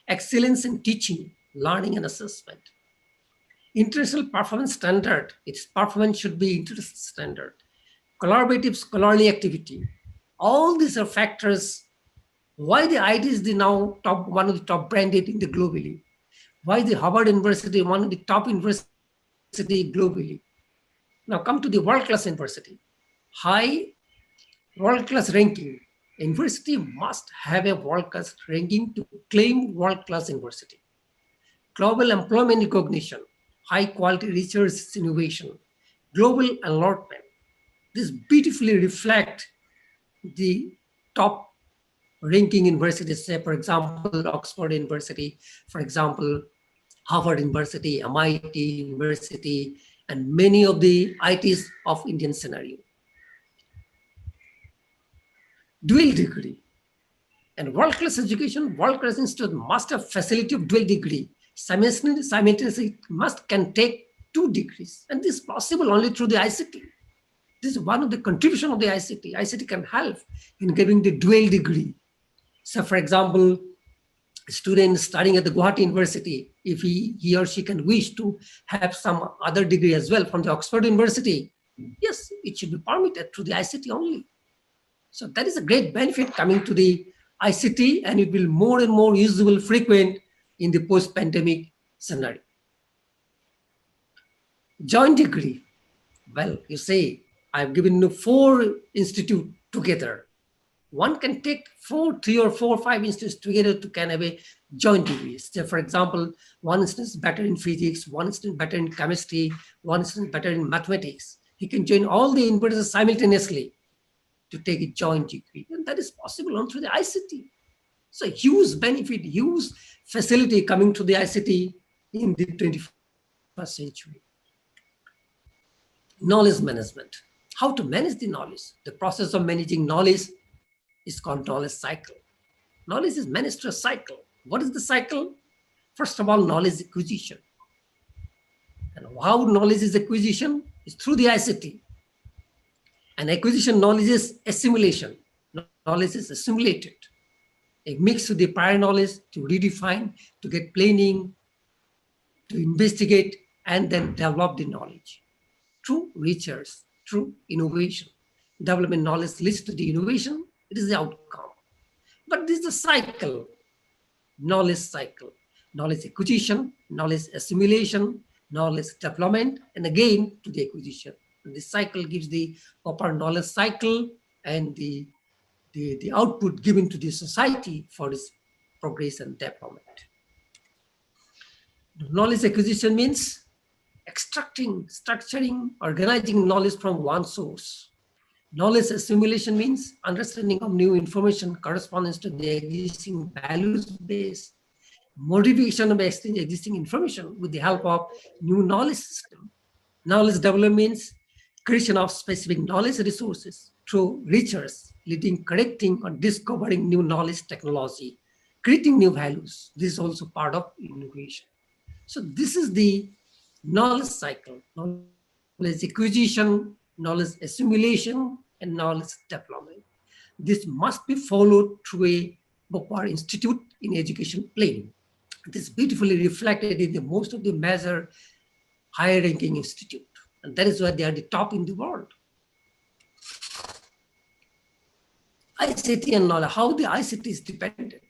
Excellence in teaching, learning, and assessment. International performance standard. Its performance should be international standard. Collaborative scholarly activity. All these are factors why the IT is now one of the top branded in the globally. Why the Harvard University, one of the top university globally. Now come to the world-class university. High world-class ranking. University must have a world-class ranking to claim world-class university. Global employment recognition. High quality research innovation. Global enrollment. This beautifully reflect the top ranking universities, say for example, Oxford University, for example, Harvard University, MIT University, and many of the ITs of Indian scenario. Dual degree. And world-class education, world-class institute must have facility of dual degree. Simultaneously can take 2 degrees. And this is possible only through the ICT. This is one of the contribution of the ICT. ICT can help in giving the dual degree. So for example, student studying at the Guwahati University, if he or she can wish to have some other degree as well from the Oxford University, yes, it should be permitted through the ICT only. So that is a great benefit coming to the ICT, and it will more and more usable, frequent in the post-pandemic scenario. Joint degree. Well, you say, I've given you 4 institutes together. One can take 3 or 4 or 5 institutes together to can have a joint degree. So for example, one instance better in physics, one instance better in chemistry, one instance better in mathematics. He can join all the universities simultaneously to take a joint degree. And that is possible on through the ICT. So huge benefit, huge facility coming to the ICT in the 21st century. Knowledge management. How to manage the knowledge. The process of managing knowledge is called knowledge cycle. Knowledge is managed through a cycle. What is the cycle? First of all, knowledge acquisition. And how knowledge is acquisition is through the ICT. And acquisition knowledge is assimilation. Knowledge is assimilated. A mix with the prior knowledge to redefine, to get planning, to investigate, and then develop the knowledge. Through research, through innovation. Development knowledge leads to the innovation, it is the outcome. But this is a cycle, knowledge cycle. Knowledge acquisition, knowledge assimilation, knowledge development, and again to the acquisition. And this cycle gives the proper knowledge cycle and the output given to the society for its progress and development. Knowledge acquisition means extracting, structuring, organizing knowledge from one source. Knowledge assimilation means understanding of new information corresponds to the existing values base, modification of existing information with the help of new knowledge system. Knowledge development means creation of specific knowledge resources through research, leading, correcting, or discovering new knowledge technology, creating new values. This is also part of innovation. So this is the knowledge cycle, knowledge acquisition, knowledge assimilation, and knowledge development. This must be followed through a proper institute in education planning. This is beautifully reflected in the most of the major higher ranking institute. And that is why they are the top in the world. ICT and knowledge, how the ICT is dependent.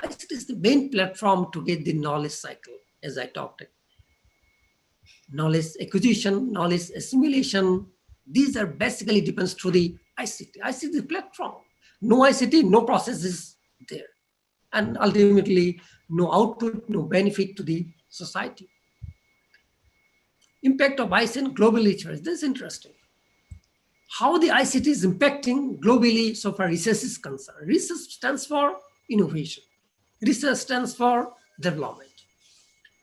ICT is the main platform to get the knowledge cycle, as I talked about. Knowledge acquisition, knowledge assimilation, these are basically depends through the ICT. ICT is the platform. No ICT, no process is there. And ultimately, no output, no benefit to the society. Impact of ICT in global research. This is interesting. How the ICT is impacting globally so far research is concerned. Research stands for innovation. Research stands for development.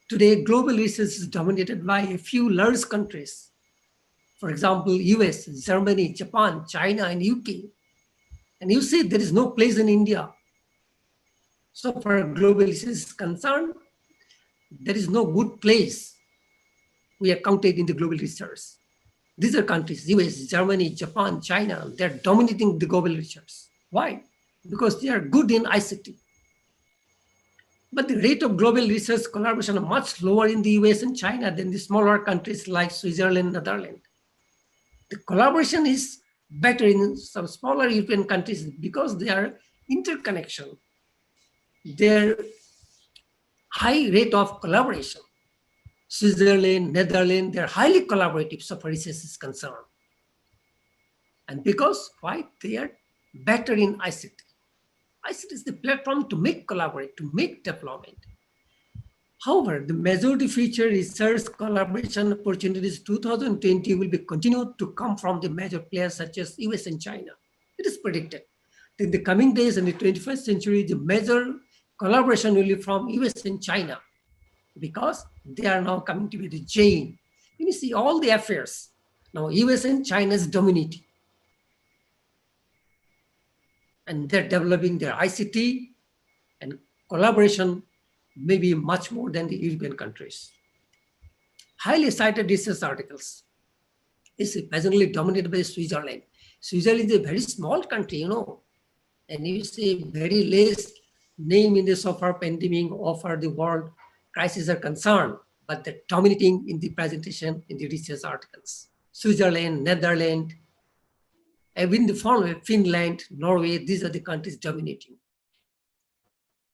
Today, global research is dominated by a few large countries. For example, US, Germany, Japan, China, and UK. And you see there is no place in India. So far global research is concerned, there is no good place we are counted in the global research. These are countries, US, Germany, Japan, China, they're dominating the global research. Why? Because they are good in ICT. But the rate of global research collaboration are much lower in the US and China than the smaller countries like Switzerland, Netherlands. The collaboration is better in some smaller European countries because they are interconnection. Their high rate of collaboration. Switzerland, Netherlands, they're highly collaborative so far research is concerned. And because why? They are better in ICT. ICT is the platform to make collaborate, to make development. However, the majority future research collaboration opportunities 2020 will be continued to come from the major players such as US and China. It is predicted that in the coming days in the 21st century, the major collaboration will be from US and China because they are now coming to be the chain. You see all the affairs. Now US and China is dominating. And they're developing their ICT and collaboration maybe much more than the European countries. Highly cited research articles is presently dominated by Switzerland. Switzerland is a very small country, you know, and you see very less name in the suffer pandemic offer the world crisis are concerned, but they're dominating in the presentation in the research articles. Switzerland, Netherlands, even the Finland, Norway, these are the countries dominating.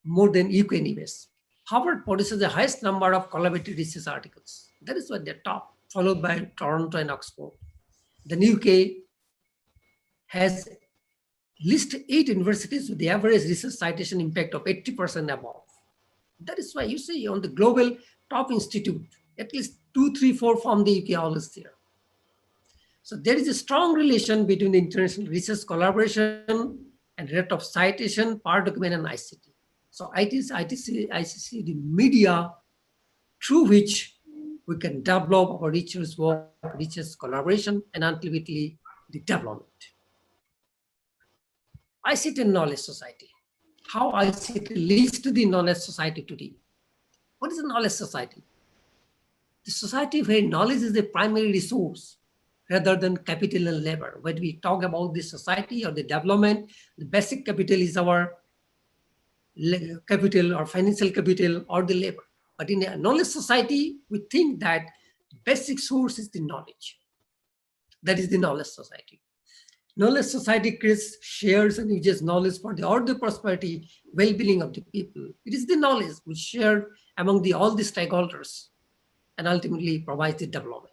More than UK and US. Harvard produces the highest number of collaborative research articles. That is what they're top, followed by Toronto and Oxford. The UK has list 8 universities with the average research citation impact of 80% above. That is why you see on the global top institute, at least 2, 3, 4 from the UK always there. So there is a strong relation between the international research collaboration and rate of citation per document and ICT. So ICC, the media through which we can develop our research work, research collaboration, and ultimately the development. ICT and knowledge society. How ICT leads to the knowledge society today. What is a knowledge society? The society where knowledge is the primary resource rather than capital and labor. When we talk about the society or the development, the basic capital is our capital or financial capital or the labor. But in a knowledge society, we think that the basic source is the knowledge. That is the knowledge society. Knowledge society creates, shares, and uses knowledge for the order, prosperity, well-being of the people. It is the knowledge which shared among all the stakeholders and ultimately provides the development.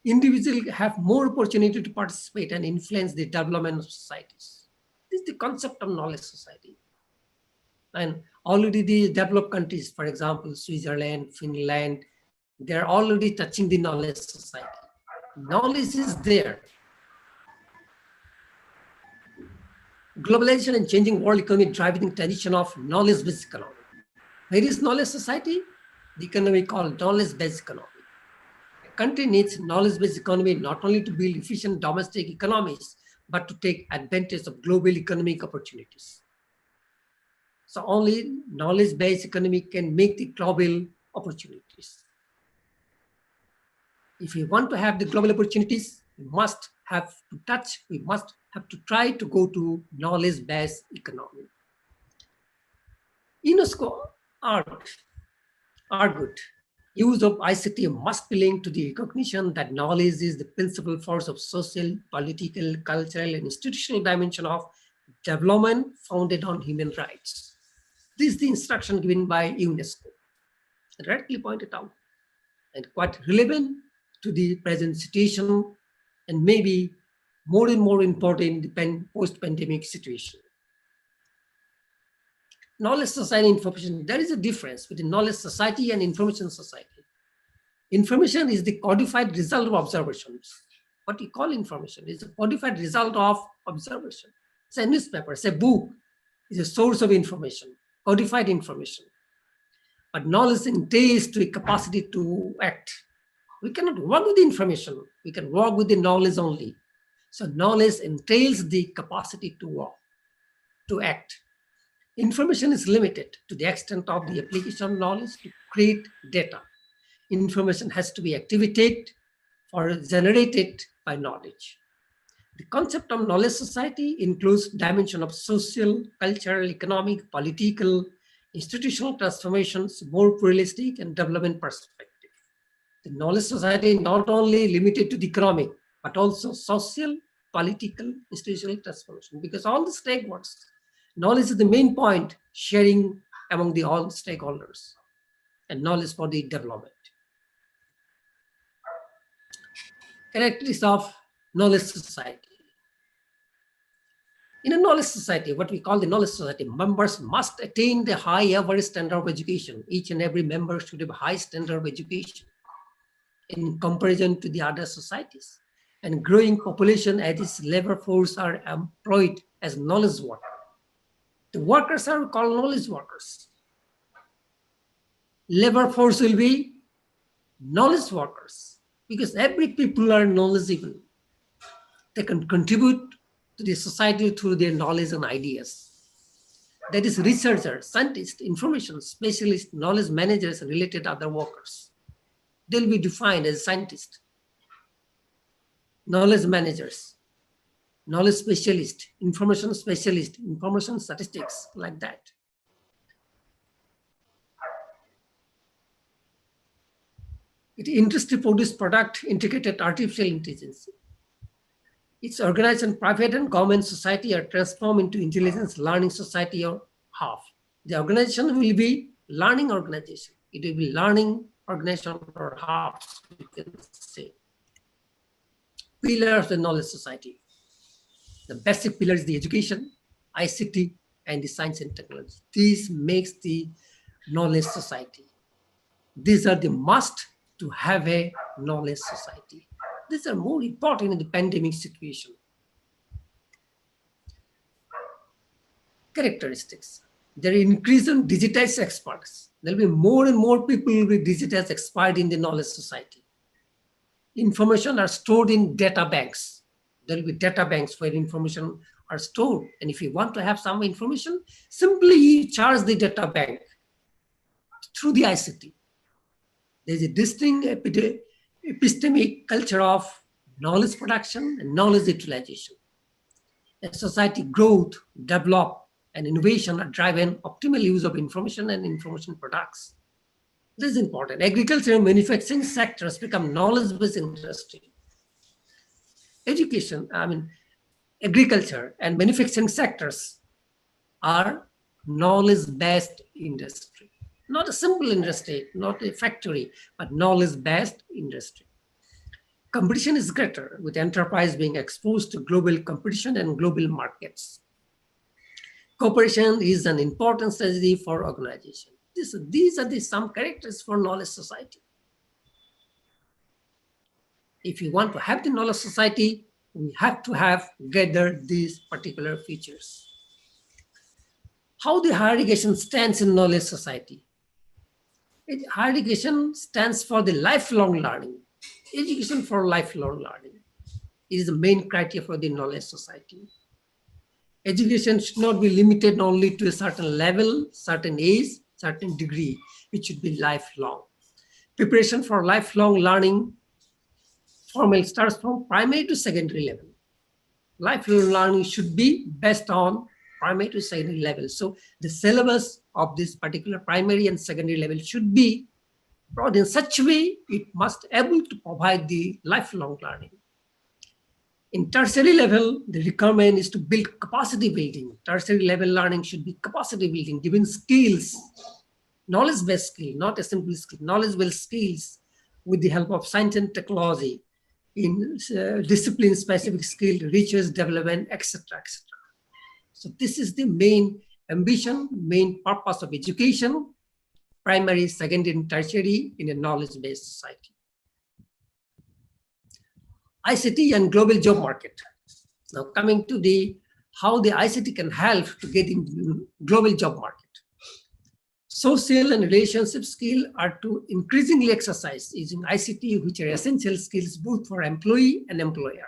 Individuals have more opportunity to participate and influence the development of societies. This is the concept of knowledge society. And already the developed countries, for example, Switzerland, Finland, they're already touching the knowledge society. Knowledge is there. Globalization and changing world economy driving the transition of knowledge-based economy. Where is knowledge society? The economy called knowledge-based economy. A country needs knowledge-based economy not only to build efficient domestic economies, but to take advantage of global economic opportunities. So only knowledge-based economy can make the global opportunities. If we want to have the global opportunities, we must have to touch, we must have to try to go to knowledge-based economy. UNESCO argued use of ICT must be linked to the recognition that knowledge is the principal force of social, political, cultural, and institutional dimension of development founded on human rights. This is the instruction given by UNESCO, rightly pointed out, and quite relevant to the present situation, and maybe more and more important in the post-pandemic situation. Knowledge society information, there is a difference between knowledge society and information society. Information is the codified result of observations. What we call information is a codified result of observation. It's a newspaper, it's a book, it's a source of information, codified information. But knowledge entails to a capacity to act. We cannot work with the information, we can work with the knowledge only. So knowledge entails the capacity to work, to act. Information is limited to the extent of the application of knowledge to create data. Information has to be activated or generated by knowledge. The concept of knowledge society includes dimension of social, cultural, economic, political, institutional transformations, more pluralistic and development perspective. The knowledge society is not only limited to the economic, but also social, political, institutional transformation, because all the stakeholders, knowledge is the main point, sharing among all stakeholders, and knowledge for the development. Characteristics of knowledge society. In a knowledge society, what we call the knowledge society, members must attain the high average standard of education. Each and every member should have a high standard of education in comparison to the other societies. And growing population at its labor force are employed as knowledge workers. The workers are called knowledge workers. Labor force will be knowledge workers because every people are knowledgeable. They can contribute to the society through their knowledge and ideas. That is researchers, scientists, information specialists, knowledge managers, and related other workers. They'll be defined as scientists, knowledge managers, knowledge specialist, information statistics, like that. industry produced product integrated artificial intelligence. Its organization, private and government society are transformed into intelligence learning society or half. The organization will be learning organization. It will be learning organization or half, we can say. Pillars of the knowledge society. The basic pillar is the education, ICT, and the science and technology. This makes the knowledge society. These are the must to have a knowledge society. These are more important in the pandemic situation. Characteristics. There are increase in digitized experts. There will be more and more people will be digitized expert in the knowledge society. Information are stored in data banks. There will be data banks where information are stored. And if you want to have some information, simply you charge the data bank through the ICT. There's a distinct epistemic culture of knowledge production and knowledge utilization. As society growth, develop, and innovation are driven optimal use of information and information products. This is important. Agriculture and manufacturing sectors become knowledge-based industry. Education, agriculture and manufacturing sectors are knowledge-based industry. Not a simple industry, not a factory, but knowledge-based industry. Competition is greater, with enterprise being exposed to global competition and global markets. Cooperation is an important strategy for organization. These are some characters for knowledge society. If you want to have the knowledge society, we have to have gathered these particular features. How the higher education stands in knowledge society? Higher education stands for the lifelong learning. Education for lifelong learning is the main criteria for the knowledge society. Education should not be limited only to a certain level, certain age, certain degree. It should be lifelong. Preparation for lifelong learning formally starts from primary to secondary level. Lifelong learning should be based on primary to secondary level. So the syllabus of this particular primary and secondary level should be brought in such a way it must able to provide the lifelong learning. In tertiary level, the requirement is to build capacity building. Tertiary level learning should be capacity building, giving skills, knowledge-based skill, not a simple skill, knowledge-based skills with the help of science and technology in discipline-specific skill, research, development, etc., etc. So this is the main ambition, main purpose of education, primary, secondary, and tertiary in a knowledge-based society. ICT and global job market. Now coming to how the ICT can help to get into global job market. Social and relationship skills are to increasingly exercise using ICT, which are essential skills both for employee and employer.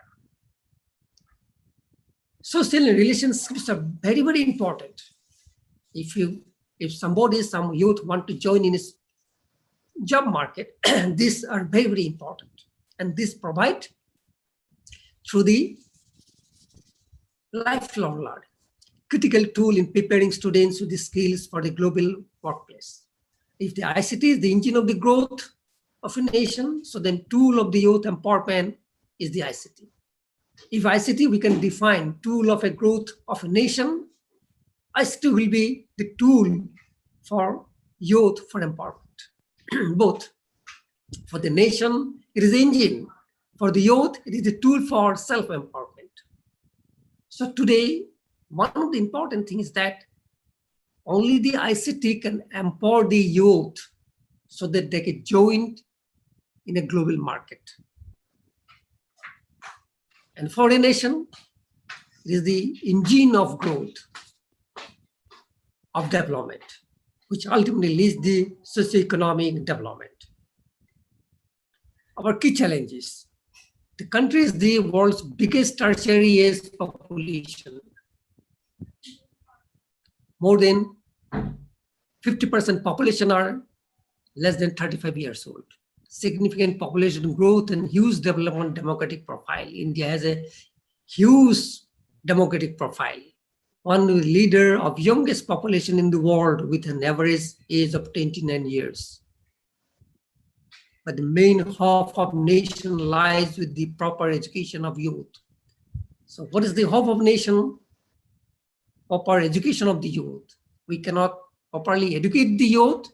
Social and relationships are very, very important. If some youth want to join in this job market, these are very, very important. And this provide through the lifelong learning, critical tool in preparing students with the skills for the global workplace. If the ICT is the engine of the growth of a nation, so then tool of the youth empowerment is the ICT. If ICT, we can define tool of a growth of a nation, ICT will be the tool for youth for empowerment. Both. For the nation, it is the engine. For the youth, it is a tool for self-empowerment. So today, one of the important things is that only the ICT can empower the youth so that they can join in a global market. And for a nation, it is the engine of growth, of development, which ultimately leads the socioeconomic development. Our key challenges. The country is the world's biggest tertiary age population. More than 50% population are less than 35 years old. Significant population growth and huge development demographic profile. India has a huge demographic profile. One leader of youngest population in the world with an average age of 29 years. but the main hope of nation lies with the proper education of youth. So what is the hope of nation? Proper education of the youth. We cannot properly educate the youth,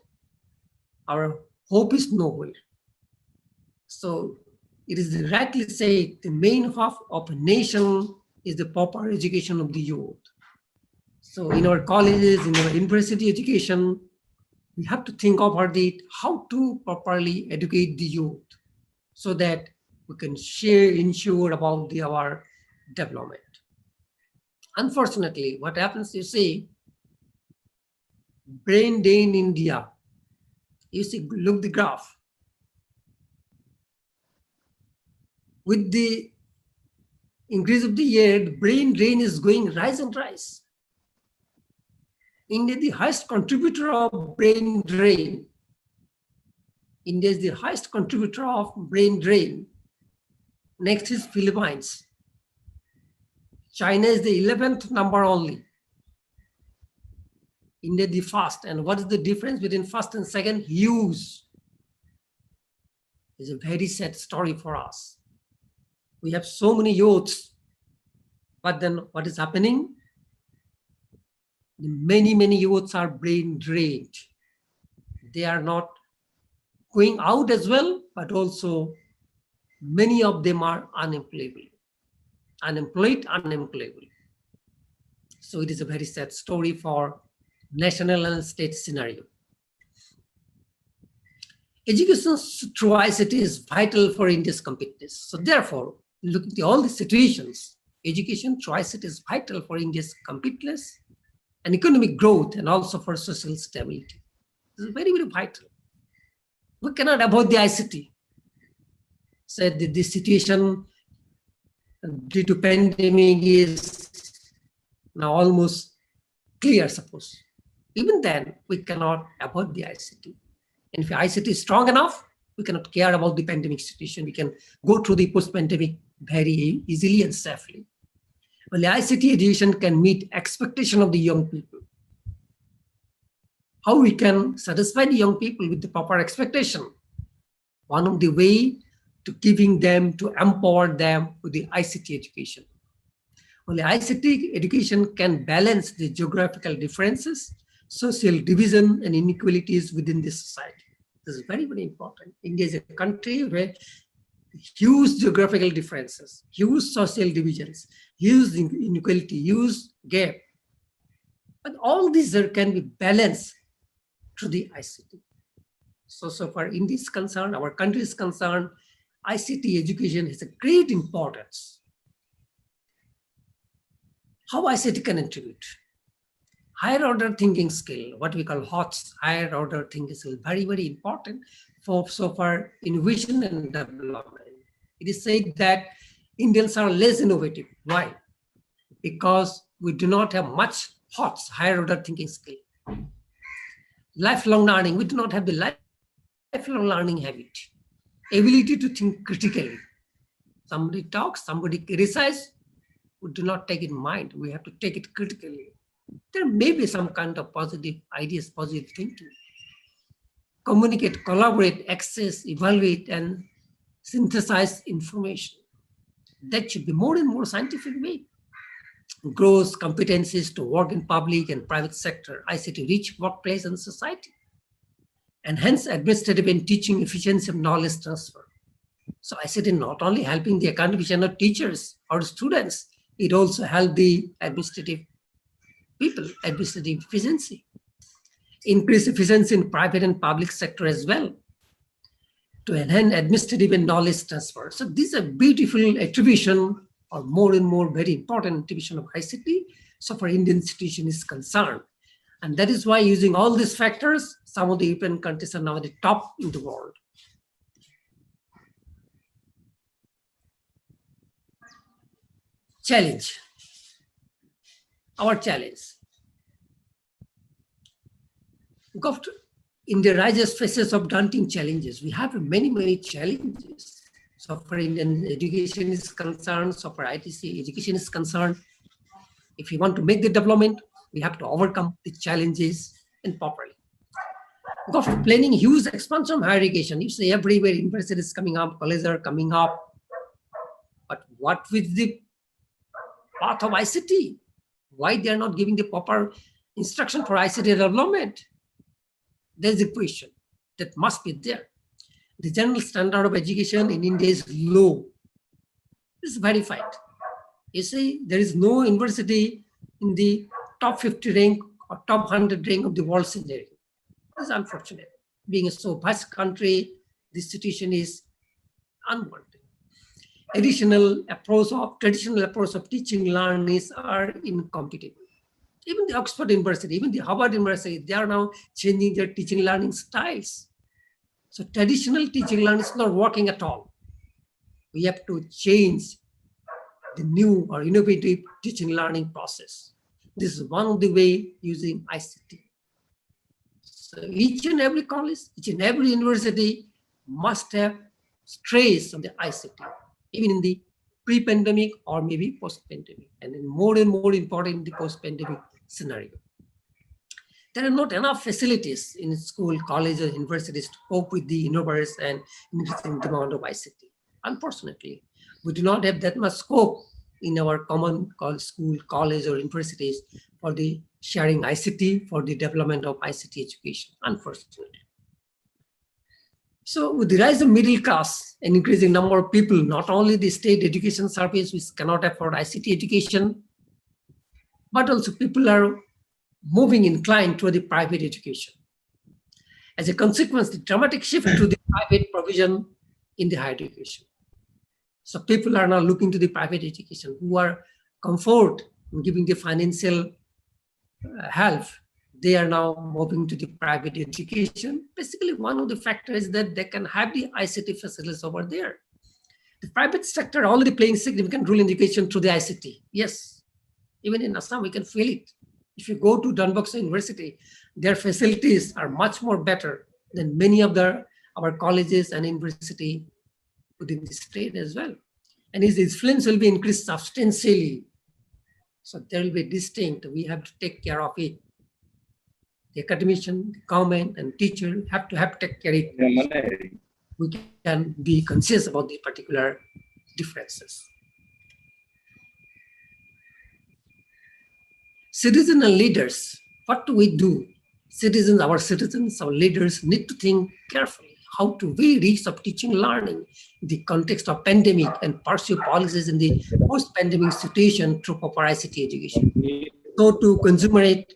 our hope is nowhere. So it is rightly said, the main hope of a nation is the proper education of the youth. So in our colleges, in our university education, we have to think about it, how to properly educate the youth so that we can ensure about our development. Unfortunately, what happens, you see, brain drain in India, you see, look the graph. With the increase of the year, the brain drain is going rise and rise. India is the highest contributor of brain drain. India is the highest contributor of brain drain. Next is Philippines. China is the 11th number only. India the first. And what is the difference between first and second? Huge. It's a very sad story for us. We have so many youths, but then what is happening? Many youths are brain drained. They are not going out as well, but also many of them are unemployable. Unemployed. So it is a very sad story for national and state scenario. Education through ICT is vital for India's competitiveness. So therefore, look at all the situations. Education through ICT is vital for India's competitiveness and economic growth, and also for social stability. This is very vital. We cannot avoid the ICT. So this situation due to pandemic is now almost clear, suppose. Even then, we cannot avoid the ICT. And if ICT is strong enough, we cannot care about the pandemic situation. We can go through the post-pandemic very easily and safely. Well, the ICT education can meet expectation of the young people. How we can satisfy the young people with the proper expectation? One of the way to giving them, to empower them with the ICT education. Well, the ICT education can balance the geographical differences, social division, and inequalities within this society. This is very important. India is a country where huge geographical differences, huge social divisions, huge inequality, huge gap. But all these can be balanced through the ICT. So far India is concerned, our country is concerned, ICT education has a great importance. How ICT can contribute? Higher order thinking skill, what we call HOTS, higher order thinking skill, very important for so far innovation and development. It is said that Indians are less innovative. Why? Because we do not have much HOTS, higher order thinking skill. Lifelong learning, we do not have the lifelong learning habit. Ability to think critically. Somebody talks, somebody criticizes, we do not take it in mind. We have to take it critically. There may be some kind of positive ideas, positive thinking. Communicate, collaborate, access, evaluate, and synthesize information. That should be more and more scientific way. Grows competencies to work in public and private sector, ICT rich workplace and society. Enhance administrative and teaching efficiency of knowledge transfer. So ICT not only helping the academician or teachers or students, it also helps the administrative people, administrative efficiency. Increase efficiency in private and public sector as well, to enhance administrative and knowledge transfer. So these are beautiful attribution, or more and more very important attribution of ICT. So for Indian institution is concerned. And that is why using all these factors, some of the European countries are now at the top in the world. Challenge. Our challenge. India rises faces of daunting challenges. We have many challenges. So for Indian education is concerned, so for ITC education is concerned, if we want to make the development, we have to overcome the challenges and properly. Because planning huge expansion of higher education. You say everywhere universities coming up, colleges are coming up. But what with the path of ICT? Why they are not giving the proper instruction for ICT development? There's a question that must be there. The general standard of education in India is low. This is verified. You see, there is no university in the top 50 rank or top 100 rank of the world scenario. This is unfortunate. Being a so vast country, this situation is unwanted. Traditional approach of teaching learners are incompatible. Even the Oxford University, even the Harvard University, they are now changing their teaching learning styles. So traditional teaching learning is not working at all. We have to change the new or innovative teaching learning process. This is one of the way using ICT. So each and every college, each and every university must have stress on the ICT, even in the pre-pandemic or maybe post-pandemic, and then more and more important in the post-pandemic scenario. There are not enough facilities in school, colleges, universities to cope with the enormous and increasing demand of ICT. Unfortunately, we do not have that much scope in our common school, college, or universities for the sharing ICT, for the development of ICT education, unfortunately. So with the rise of middle class and increasing number of people, not only the state education service which cannot afford ICT education, but also people are moving inclined toward the private education. As a consequence, the dramatic shift to the private provision in the higher education. So people are now looking to the private education who are comfort in giving the financial help. They are now moving to the private education. Basically, one of the factors is that they can have the ICT facilities over there. The private sector already playing significant role in education through the ICT. Yes, even in Assam, we can feel it. If you go to Don Bosco University, their facilities are much more better than many of our colleges and university within the state as well. And his influence will be increased substantially. So there will be distinct, we have to take care of it. The academician, the government, and teacher have to take care of it. We can be conscious about the particular differences. Citizens and leaders, what do we do? Our citizens, our leaders need to think carefully. How to we reach of teaching learning in the context of pandemic and pursue policies in the post-pandemic situation through proper ICT education. So to commensurate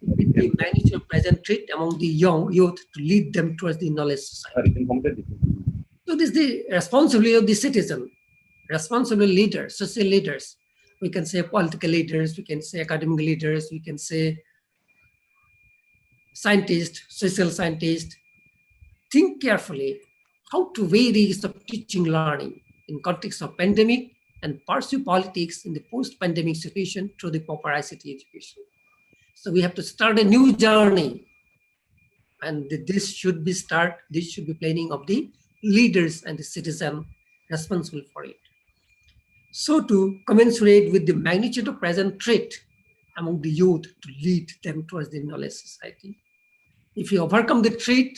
with the magnitude of present threat among the young youth to lead them towards the knowledge society. So this is the responsibility of the citizen, responsible leaders, social leaders. We can say political leaders, we can say academic leaders, we can say scientists, social scientists. Think carefully how to vary the teaching learning in context of pandemic and pursue politics in the post-pandemic situation through the proper ICT education. So we have to start a new journey, and this should be planning of the leaders and the citizen responsible for it. So to commensurate with the magnitude of present threat among the youth to lead them towards the knowledge society. If you overcome the threat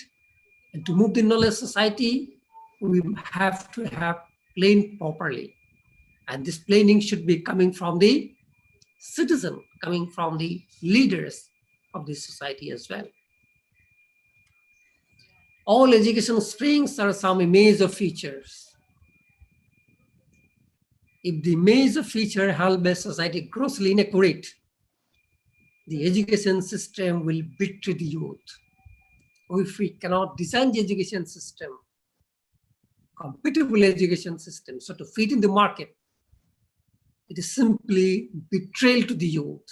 and to move the knowledge society, we have to have planned properly. And this planning should be coming from the citizen, coming from the leaders of the society as well. All education springs are some image of features. If the image of feature held by society grossly inaccurate, the education system will betray the youth. If we cannot design the education system, compatible education system, so to fit in the market, it is simply betrayal to the youth.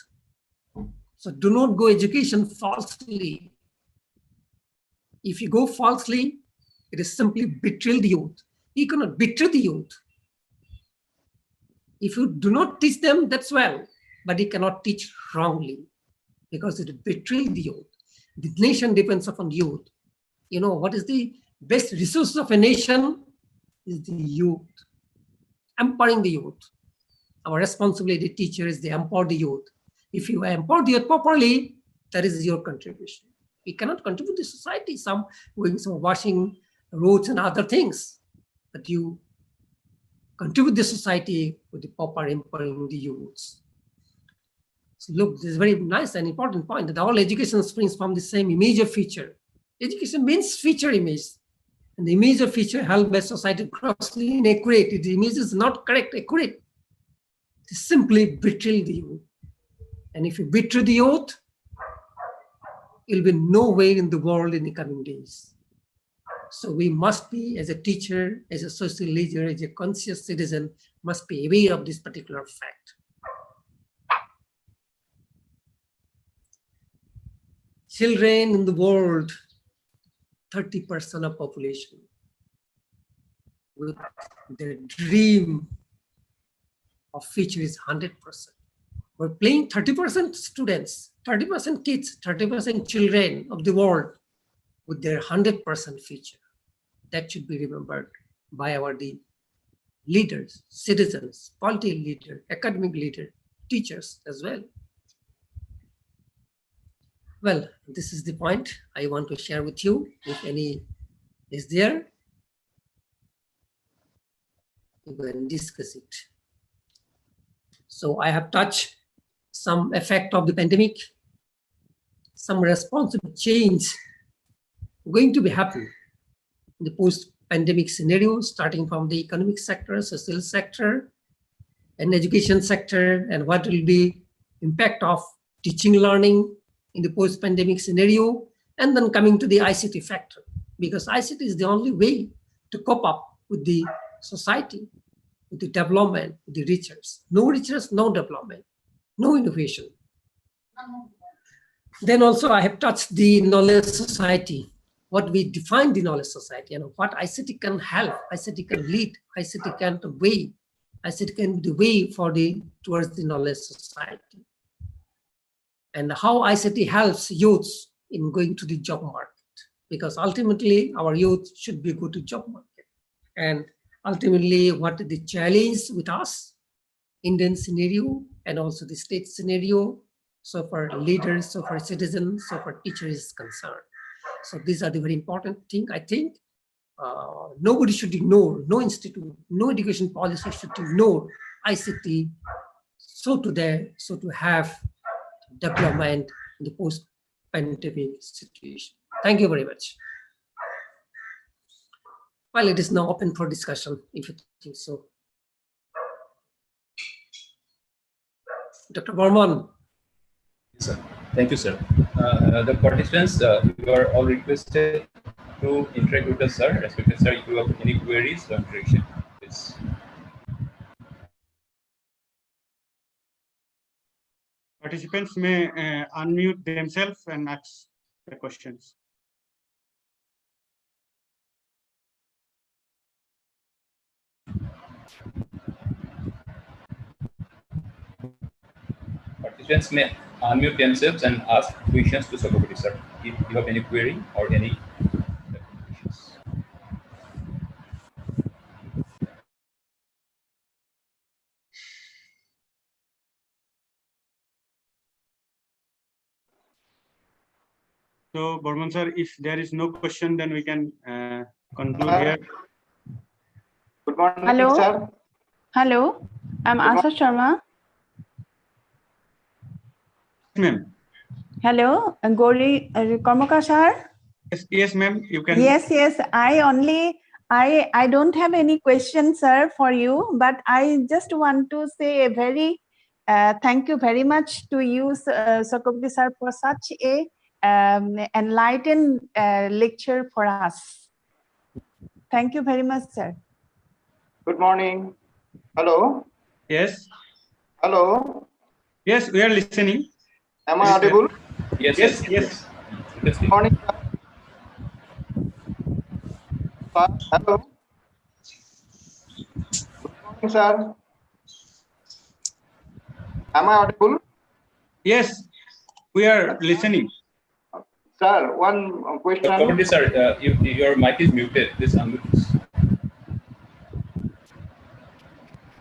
So do not go education falsely. If you go falsely, it is simply betrayal the youth. You cannot betray the youth. If you do not teach them, that's well, but you cannot teach wrongly because it betrays the youth. The nation depends upon youth. You know, what is the best resource of a nation is the youth. Empowering the youth. Our responsibility, teacher, is to empower the youth. If you empower the youth properly, that is your contribution. We cannot contribute to society, some washing roads and other things, but you contribute to society with the proper empowering the youths. So look, this is very nice and important point that all education springs from the same image of future. Education means future image. And the image of future held by society grossly inaccurate. The image is not correct, accurate. It is simply betray the youth. And if you betray the youth, you'll be nowhere in the world in the coming days. So we must be, as a teacher, as a social leader, as a conscious citizen, must be aware of this particular fact. Children in the world, 30% of population, with their dream of future is 100%. We're playing 30% students, 30% kids, 30% children of the world with their 100% future. That should be remembered by our leaders, citizens, political leaders, academic leaders, teachers as well. Well, this is the point I want to share with you. If any is there, we can discuss it. So I have touched some effect of the pandemic, some responsible change going to be happening in the post-pandemic scenario, starting from the economic sector, social sector, and education sector, and what will be impact of teaching learning in the post-pandemic scenario, and then coming to the ICT factor, because ICT is the only way to cope up with the society, with the development, with the research. No research, no development, no innovation. Then also I have touched the knowledge society, what we define the knowledge society, and what ICT can help, ICT can lead, ICT can way, ICT can be the way for towards the knowledge society. And how ICT helps youths in going to the job market, because ultimately our youth should be go to job market. And ultimately what the challenge with us, Indian scenario, and also the state scenario, so for leaders, so for citizens, so for teachers is concerned. So these are the very important thing. I think nobody should ignore, no institute, no education policy should ignore ICT, so to have development in the post-pandemic situation. Thank you very much. Well, it is now open for discussion, if you think so. Dr. Burman. Yes, sir. Thank you, sir. The participants, you are all requested to interact with us, sir. Respected sir, if you have any queries or interaction, please. Participants may unmute themselves and ask the questions. Participants may unmute themselves and ask questions to Sakopati, sir, if you have any query or any questions. So, Burman sir, if there is no question, then we can conclude here. Good morning, Hello. sir. Hello, I'm Asha Sharma. Ma'am. Hello, Gauri Karmaka sir. Yes, ma'am. You can. Yes. I don't have any questions, sir, for you, but I just want to say a very thank you very much to you, Sakopati sir, for such a enlightened lecture for us. Thank you very much, sir. Good morning. Hello. Yes. Hello. Yes, we are listening. Am I audible? Yes. Good morning, sir. Hello. Good morning, sir. Am I audible? Yes, we are listening. Sir, one question. Sakopati, sir, your mic is muted. Please unmute this.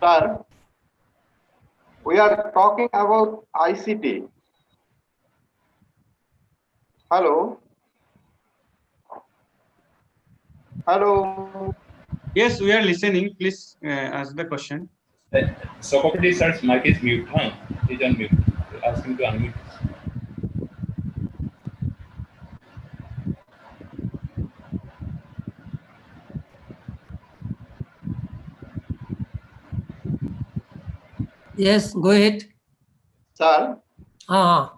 Sir, we are talking about ICT. Hello. Hello. Yes, we are listening. Please ask the question. Socrates sir's mic is mute, huh? He's on mute. Ask him to unmute. Yes, go ahead. Sir, Ah,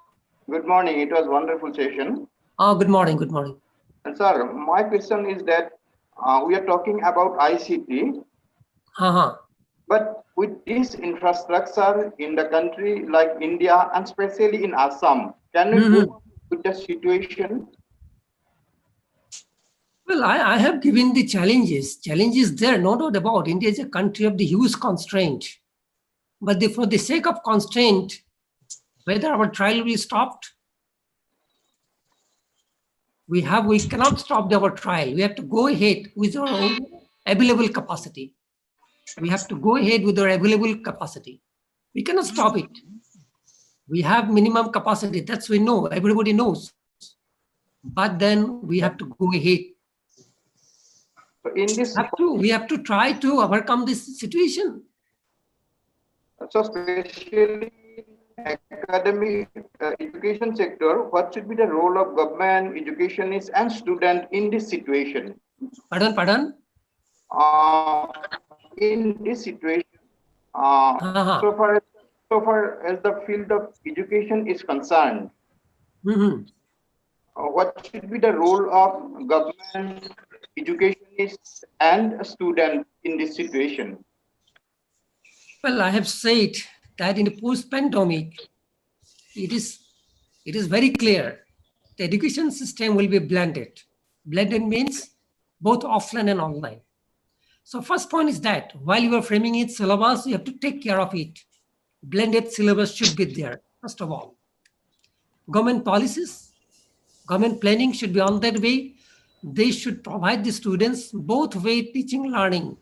good morning. It was wonderful session. good morning, good morning. And sir, my question is that we are talking about ICT, but with this infrastructure in the country like India and especially in Assam, can we cope with the situation? Well, I have given the challenges. Challenges there, no doubt about. India is a country of the huge constraint. But for the sake of constraint, whether our trial will be stopped, we cannot stop our trial. We have to go ahead with our own available capacity. We have to go ahead with our available capacity. We cannot stop it. We have minimum capacity. That's we know. Everybody knows. But then we have to go ahead. So in this, We have to try to overcome this situation. so especially academic education sector, what should be the role of government, educationists, and student in this situation? Pardon? In this situation, so far as the field of education is concerned, what should be the role of government, educationists, and students in this situation? Well, I have said that in the post-pandemic, it is very clear the education system will be blended. Blended means both offline and online. So first point is that while you are framing its syllabus, you have to take care of it. Blended syllabus should be there, first of all. Government policies, government planning should be on that way. They should provide the students both way teaching, learning,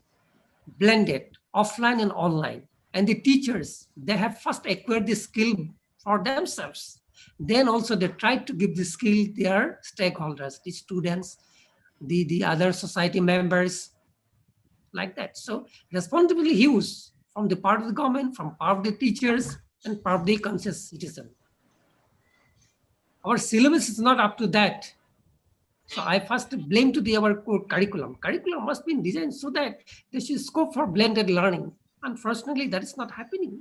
blended, offline and online. And the teachers, they have first acquired the skill for themselves. Then also they try to give the skill their stakeholders, the students, the other society members, like that. So responsibility huge from the part of the government, from part of the teachers, and part of the conscious citizen. Our syllabus is not up to that. So I first blame to our core curriculum. Curriculum must be designed so that there is scope for blended learning. Unfortunately, that is not happening.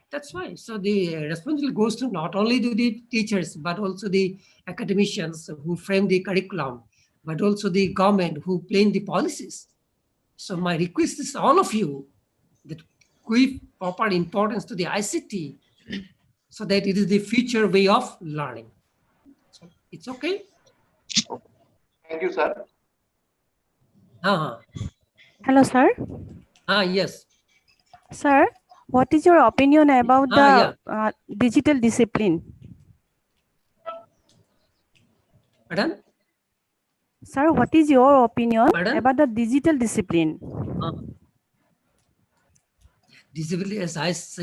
That's why. So the responsibility goes to not only to the teachers, but also the academicians who frame the curriculum, but also the government who plan the policies. So my request is all of you that give proper importance to the ICT so that it is the future way of learning. So it's okay. Thank you, sir. Hello, sir. Yes. Sir, what is your opinion about the digital discipline? Pardon? Sir, what is your opinion Pardon? about the digital discipline? Disability, as I say,